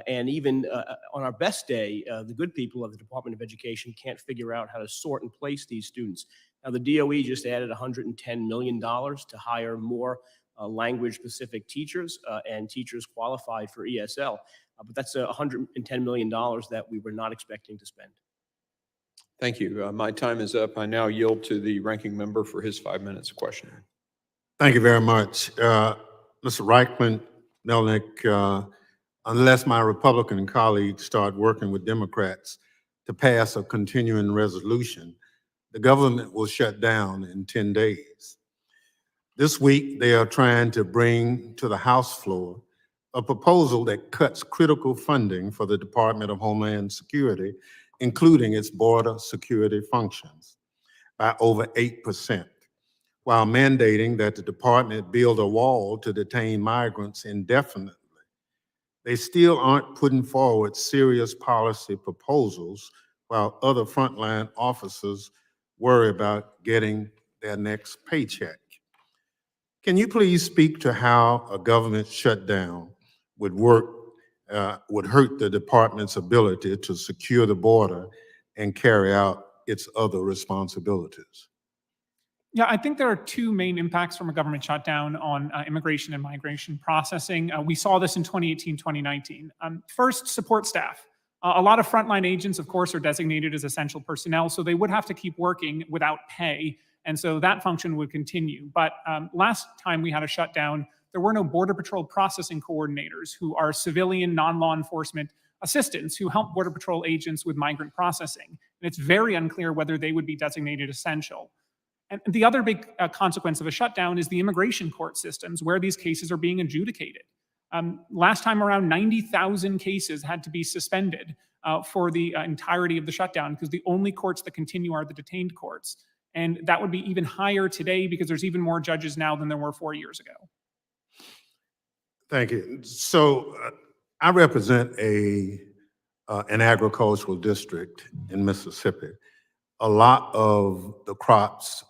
And even on our best day, the good people of the Department of Education can't figure out how to sort and place these students. Now, the DOE just added $110 million to hire more language-specific teachers and teachers qualified for ESL. But that's $110 million that we were not expecting to spend. Thank you. My time is up. I now yield to the ranking member for his 5 minutes of questioning. Thank you very much. Mr. Reichman, Melnick, unless my Republican colleagues start working with Democrats to pass a continuing resolution, the government will shut down in 10 days. This week, they are trying to bring to the House floor a proposal that cuts critical funding for the Department of Homeland Security, including its border security functions, by over 8%, while mandating that the department build a wall to detain migrants indefinitely. They still aren't putting forward serious policy proposals while other frontline officers worry about getting their next paycheck. Can you please speak to how a government shutdown would hurt the department's ability to secure the border and carry out its other responsibilities? Yeah, I think there are two main impacts from a government shutdown on immigration and migration processing. We saw this in 2018, 2019. First, support staff. A lot of frontline agents, of course, are designated as essential personnel, so they would have to keep working without pay, and so that function would continue. But last time we had a shutdown, there were no Border Patrol processing coordinators who are civilian, non-law enforcement assistants who help Border Patrol agents with migrant processing. And it's very unclear whether they would be designated essential. And the other big consequence of a shutdown is the immigration court systems where these cases are being adjudicated. Last time around, 90,000 cases had to be suspended for the entirety of the shutdown because the only courts that continue are the detained courts. And that would be even higher today because there's even more judges now than there were 4 years ago. Thank you. So I represent an agricultural district in Mississippi. A lot of the crops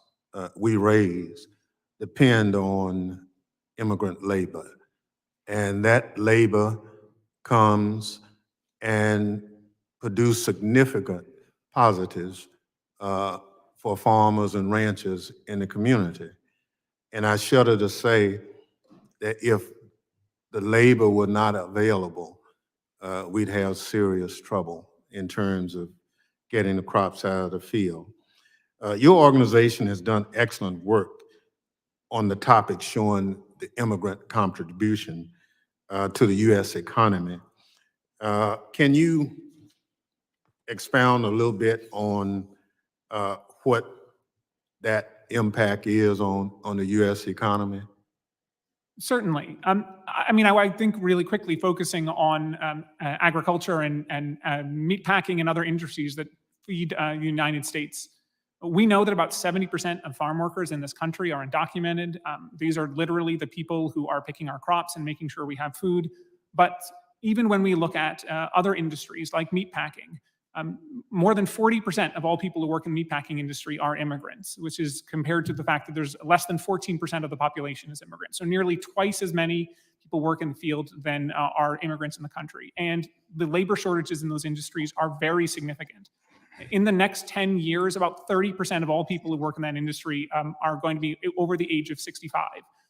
we raise depend on immigrant labor. And that labor comes and produces significant positives for farmers and ranchers in the community. And I shudder to say that if the labor were not available, we'd have serious trouble in terms of getting the crops out of the field. Your organization has done excellent work on the topic showing the immigrant contribution to the U.S. economy. Can you expound a little bit on what that impact is on the U.S. economy? Certainly. I think really quickly focusing on agriculture and meat packing and other industries that feed the United States. We know that about 70% of farm workers in this country are undocumented. These are literally the people who are picking our crops and making sure we have food. But even when we look at other industries like meat packing, more than 40% of all people who work in the meatpacking industry are immigrants, which is compared to the fact that there's less than 14% of the population is immigrants. So nearly twice as many people work in the field than are immigrants in the country. And the labor shortages in those industries are very significant. In the next 10 years, about 30% of all people who work in that industry are going to be over the age of 65.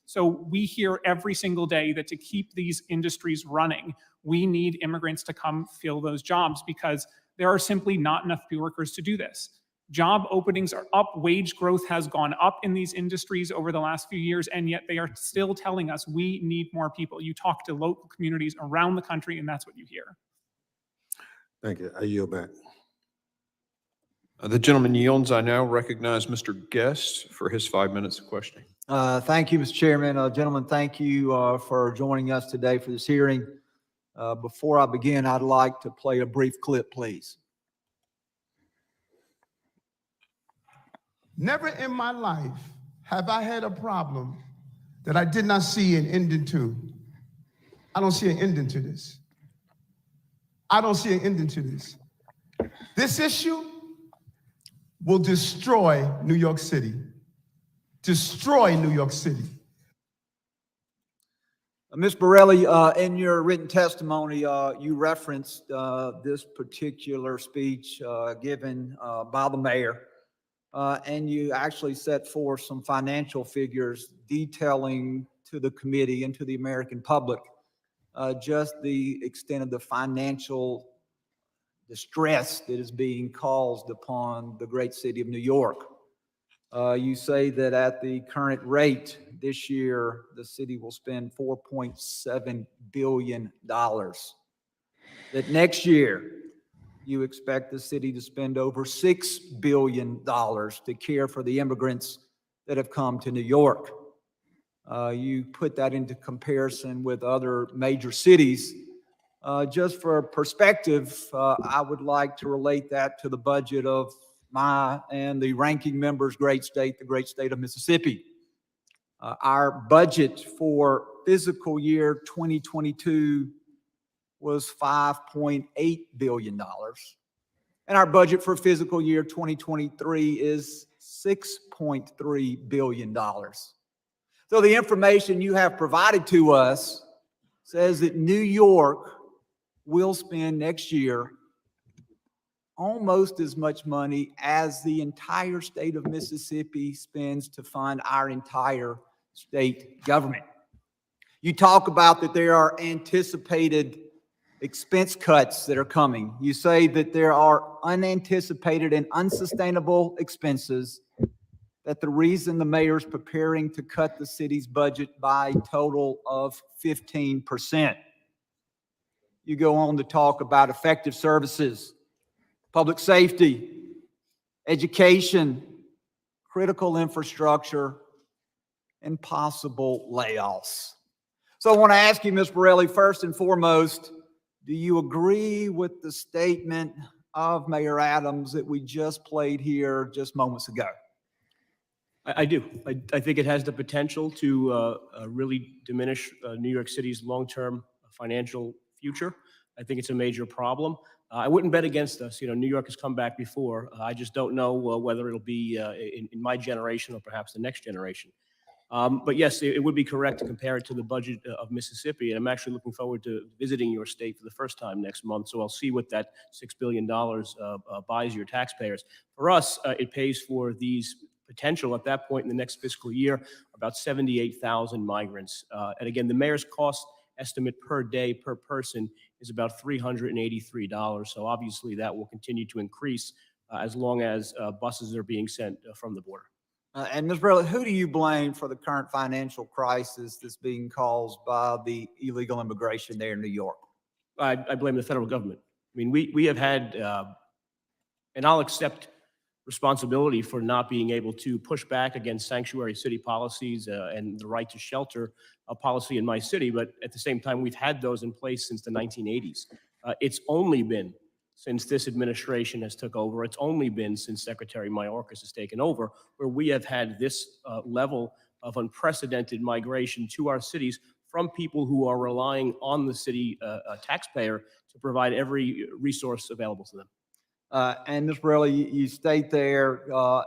So we hear every single day that to keep these industries running, we need immigrants to come fill those jobs because there are simply not enough workers to do this. Job openings are up, wage growth has gone up in these industries over the last few years, and yet they are still telling us we need more people. You talk to local communities around the country, and that's what you hear. Thank you. I yield back. The gentleman yields. I now recognize Mr. Guest for his 5 minutes of questioning. Thank you, Mr. Chairman. Gentlemen, thank you for joining us today for this hearing. Before I begin, I'd like to play a brief clip, please. Never in my life have I had a problem that I did not see an ending to. I don't see an ending to this. I don't see an ending to this. This issue will destroy New York City. Destroy New York City. Ms. Borelli, in your written testimony, you referenced this particular speech given by the mayor, and you actually set forth some financial figures detailing to the committee and to the American public just the extent of the financial distress that is being caused upon the great city of New York. You say that at the current rate this year, the city will spend $4.7 billion. That next year, you expect the city to spend over $6 billion to care for the immigrants that have come to New York. You put that into comparison with other major cities. Just for perspective, I would like to relate that to the budget of my and the ranking member's great state, the great state of Mississippi. Our budget for fiscal year 2022 was $5.8 billion. And our budget for fiscal year 2023 is $6.3 billion. So the information you have provided to us says that New York will spend next year almost as much money as the entire state of Mississippi spends to fund our entire state government. You talk about that there are anticipated expense cuts that are coming. You say that there are unanticipated and unsustainable expenses, that the reason the mayor's preparing to cut the city's budget by a total of 15%. You go on to talk about effective services, public safety, education, critical infrastructure, and possible layoffs. So I want to ask you, Ms. Borelli, first and foremost, do you agree with the statement of Mayor Adams that we just played here just moments ago? I do. I think it has the potential to really diminish New York City's long-term financial future. I think it's a major problem. I wouldn't bet against us. You know, New York has come back before. I just don't know whether it'll be in my generation or perhaps the next generation. But yes, it would be correct to compare it to the budget of Mississippi. And I'm actually looking forward to visiting your state for the first time next month. So I'll see what that $6 billion buys your taxpayers. For us, it pays for these potential at that point in the next fiscal year, about 78,000 migrants. And again, the mayor's cost estimate per day per person is about $383. So obviously that will continue to increase as long as buses are being sent from the border. And Ms. Borelli, who do you blame for the current financial crisis that's being caused by the illegal immigration there in New York? I blame the federal government. I mean, we have had, and I'll accept responsibility for not being able to push back against sanctuary city policies and the right to shelter policy in my city. But at the same time, we've had those in place since the 1980s. It's only been since this administration has took over, it's only been since Secretary Mayorkas has taken over, where we have had this level of unprecedented migration to our cities from people who are relying on the city taxpayer to provide every resource available to them. And Ms. Borelli, you state there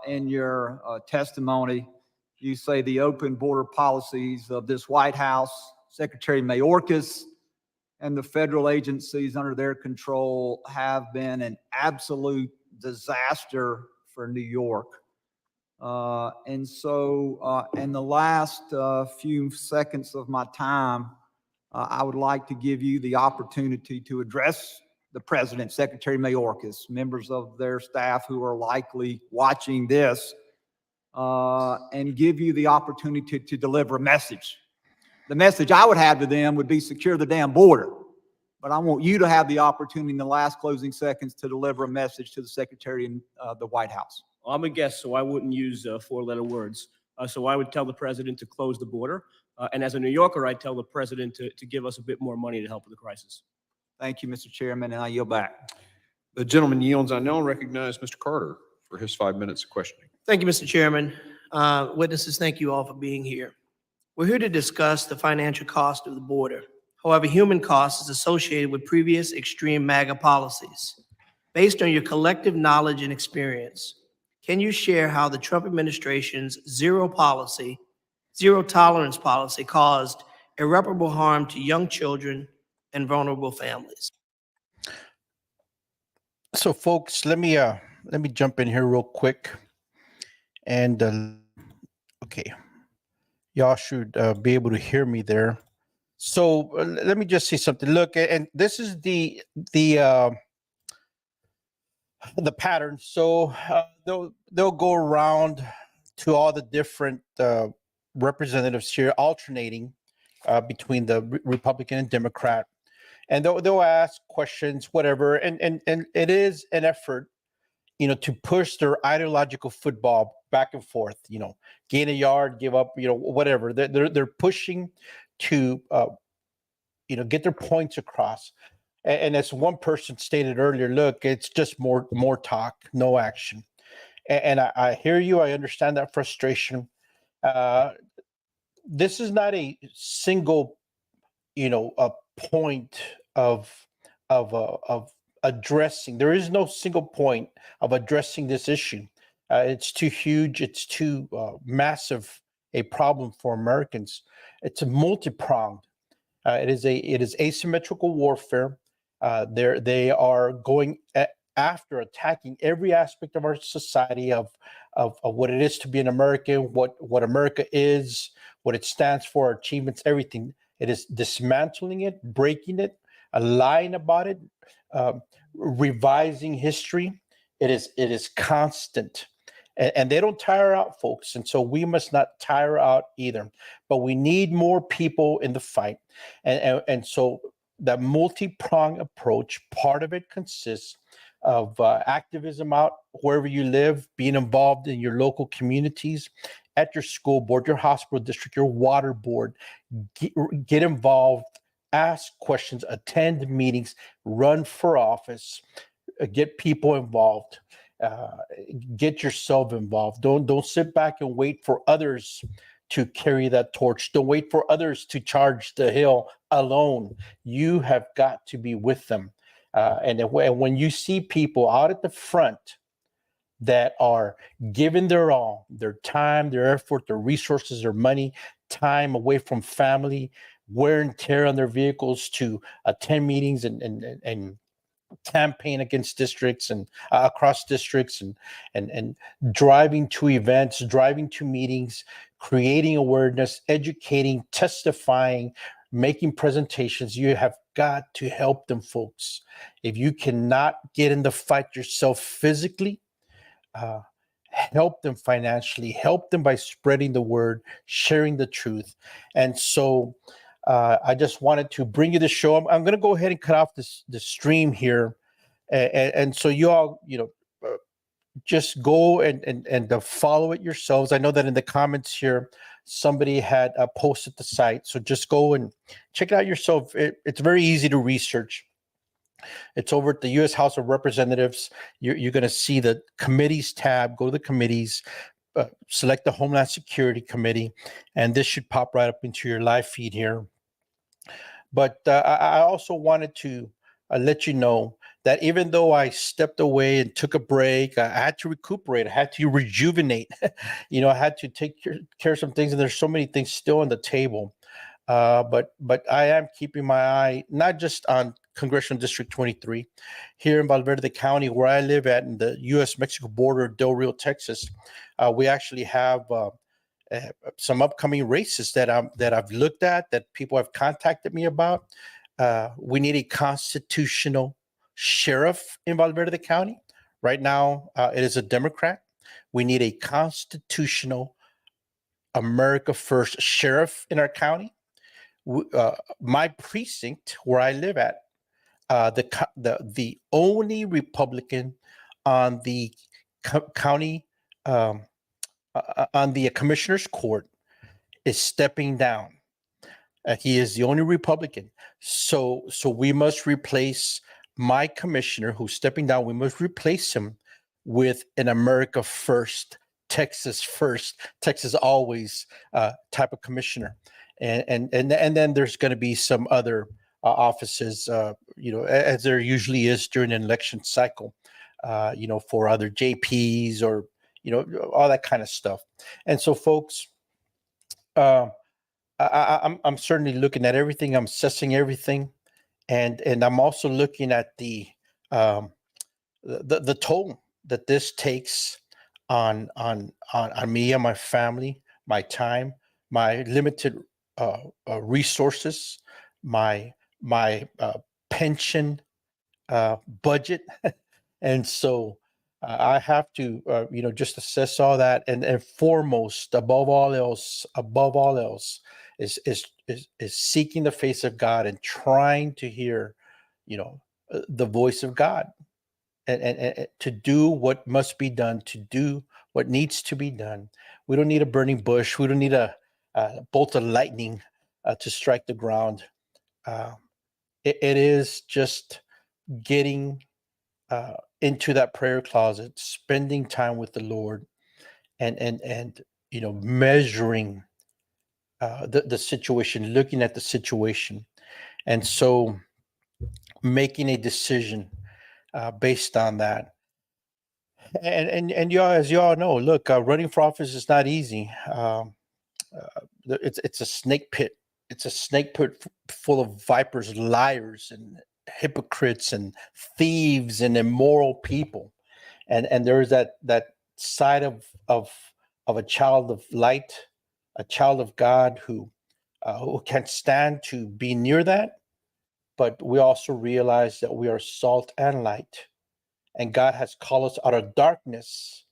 in your testimony, you say the open border policies of this White House, Secretary Mayorkas, and the federal agencies under their control have been an absolute disaster for New York. And so in the last few seconds of my time, I would like to give you the opportunity to address the President, Secretary Mayorkas, members of their staff who are likely watching this, and give you the opportunity to deliver a message. The message I would have to them would be secure the damn border. But I want you to have the opportunity in the last closing seconds to deliver a message to the Secretary in the White House. Well, I'm a guest, so I wouldn't use four-letter words. So I would tell the president to close the border. And as a New Yorker, I'd tell the president to give us a bit more money to help with the crisis. Thank you, Mr. Chairman, and I yield back. The gentleman yields. I now recognize Mr. Carter for his 5 minutes of questioning. Thank you, Mr. Chairman. Witnesses, thank you all for being here. We're here to discuss the financial cost of the border. However, human cost is associated with previous extreme MAGA policies. Based on your collective knowledge and experience, can you share how the Trump administration's zero tolerance policy caused irreparable harm to young children and vulnerable families? So, folks, let me jump in here real quick, and okay, y'all should be able to hear me there. So let me just say something. Look, and this is the pattern. So they'll go around to all the different representatives here, alternating between the Republican and Democrat, and they'll ask questions, whatever, and it is an effort, to push their ideological football back and forth. Gain a yard, give up, whatever. They're pushing to get their points across. And as one person stated earlier, look, it's just more talk, no action. And I hear you. I understand that frustration. This is not a single, a point of addressing. There is no single point of addressing this issue. It's too huge. It's too massive a problem for Americans. It's a multi-pronged. It is asymmetrical warfare. They are going after attacking every aspect of our society of what it is to be an American, what America is, what it stands for, achievements, everything. It is dismantling it, breaking it, lying about it, revising history. It is constant. And they don't tire out, folks. And so we must not tire out either. But we need more people in the fight. And so that multi-pronged approach, part of it consists of activism out wherever you live, being involved in your local communities, at your school board, your hospital district, your water board. Get involved, ask questions, attend meetings, run for office, get people involved. Get yourself involved. Don't sit back and wait for others to carry that torch. Don't wait for others to charge the hill alone. You have got to be with them. And when you see people out at the front that are giving their all, their time, their effort, their resources, their money, time away from family, wear and tear on their vehicles to attend meetings and campaign against districts and across districts and driving to events, driving to meetings, creating awareness, educating, testifying, making presentations. You have got to help them, folks. If you cannot get in the fight yourself physically, help them financially, help them by spreading the word, sharing the truth. And so I just wanted to bring you the show. I'm going to go ahead and cut off the stream here. And so you all, just go and follow it yourselves. I know that in the comments here, somebody had posted the site. So just go and check it out yourself. It's very easy to research. It's over at the U.S. House of Representatives. You're going to see the committees tab. Go to the committees, select the Homeland Security Committee, and this should pop right up into your live feed here. But I also wanted to let you know that even though I stepped away and took a break, I had to recuperate. I had to rejuvenate. I had to take care of some things, and there's so many things still on the table. But I am keeping my eye not just on Congressional District 23 here in Valverde County, where I live at in the U.S.-Mexico border, Del Rio, Texas. We actually have some upcoming races that I've looked at, that people have contacted me about. We need a constitutional sheriff in Valverde County. Right now, it is a Democrat. We need a constitutional America First sheriff in our county. My precinct, where I live at, the only Republican on the county on the commissioner's court is stepping down. He is the only Republican. So we must replace my commissioner who's stepping down. We must replace him with an America First, Texas always type of commissioner. And then there's going to be some other offices, as there usually is during an election cycle, for other JPs or, all that kind of stuff. And so, folks, I'm certainly looking at everything. I'm assessing everything, and I'm also looking at the toll that this takes on me and my family, my time, my limited resources, my pension budget, and so I have to just assess all that, and foremost, above all else, is seeking the face of God and trying to hear, the voice of God, and to do what must be done, to do what needs to be done. We don't need a burning bush. We don't need a bolt of lightning to strike the ground. It is just getting into that prayer closet, spending time with the Lord, and measuring the situation, looking at the situation, and so making a decision based on that. And y'all, as you all know, look, running for office is not easy. It's a snake pit. It's a snake pit full of vipers, liars, and hypocrites, and thieves, and immoral people. And there is that side of a child of light, a child of God who can't stand to be near that. But we also realize that we are salt and light, and God has called us out of darkness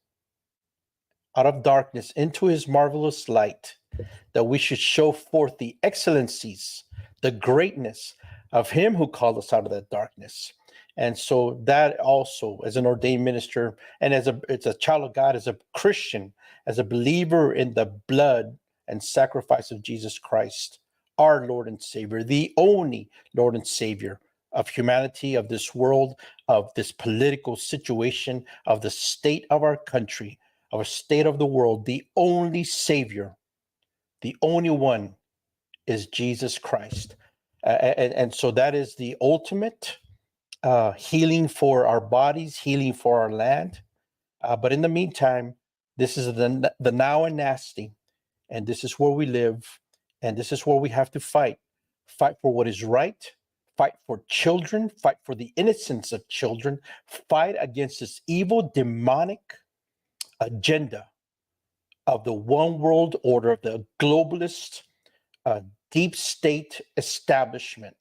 into his marvelous light, that we should show forth the excellencies, the greatness of him who called us out of that darkness. And so that also, as an ordained minister, and as a child of God, as a Christian, as a believer in the blood and sacrifice of Jesus Christ, our Lord and Savior, the only Lord and Savior of humanity, of this world, of this political situation, of the state of our country, of a state of the world, the only Savior, the only one is Jesus Christ. And so that is the ultimate healing for our bodies, healing for our land. But in the meantime, this is the now and nasty, and this is where we live, and this is where we have to fight. Fight for what is right, fight for children, fight for the innocence of children, fight against this evil, demonic agenda of the one world order, the globalist, deep state establishment.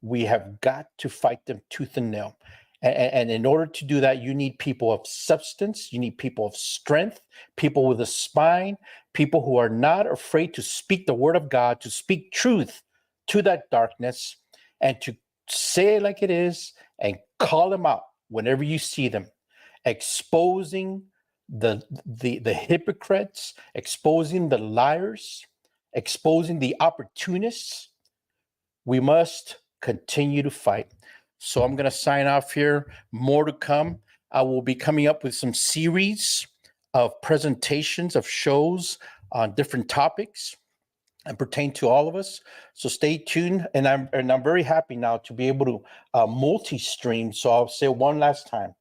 We have got to fight them tooth and nail. And in order to do that, you need people of substance, you need people of strength, people with a spine, people who are not afraid to speak the word of God, to speak truth to that darkness, and to say it like it is and call them out whenever you see them. exposing the hypocrites, exposing the liars, exposing the opportunists. We must continue to fight. So I'm going to sign off here. More to come. I will be coming up with some series of presentations of shows on different topics and pertain to all of us. So stay tuned. And I'm very happy now to be able to multi-stream. So I'll say one last time.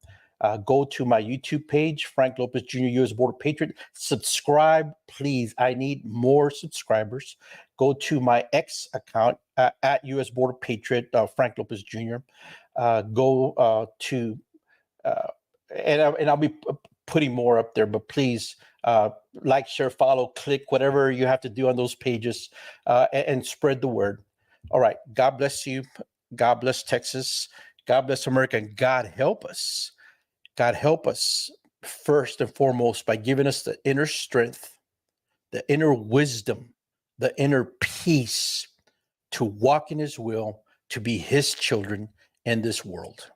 Go to my YouTube page, Frank Lopez Jr., U.S. Border Patriot. Subscribe, please. I need more subscribers. Go to my X account at U.S. Border Patriot, Frank Lopez Jr. Go to, and I'll be putting more up there, but please like, share, follow, click, whatever you have to do on those pages, and spread the word. All right. God bless you. God bless Texas. God bless America. And God help us. God help us first and foremost by giving us the inner strength, the inner wisdom, the inner peace to walk in his will, to be his children in this world.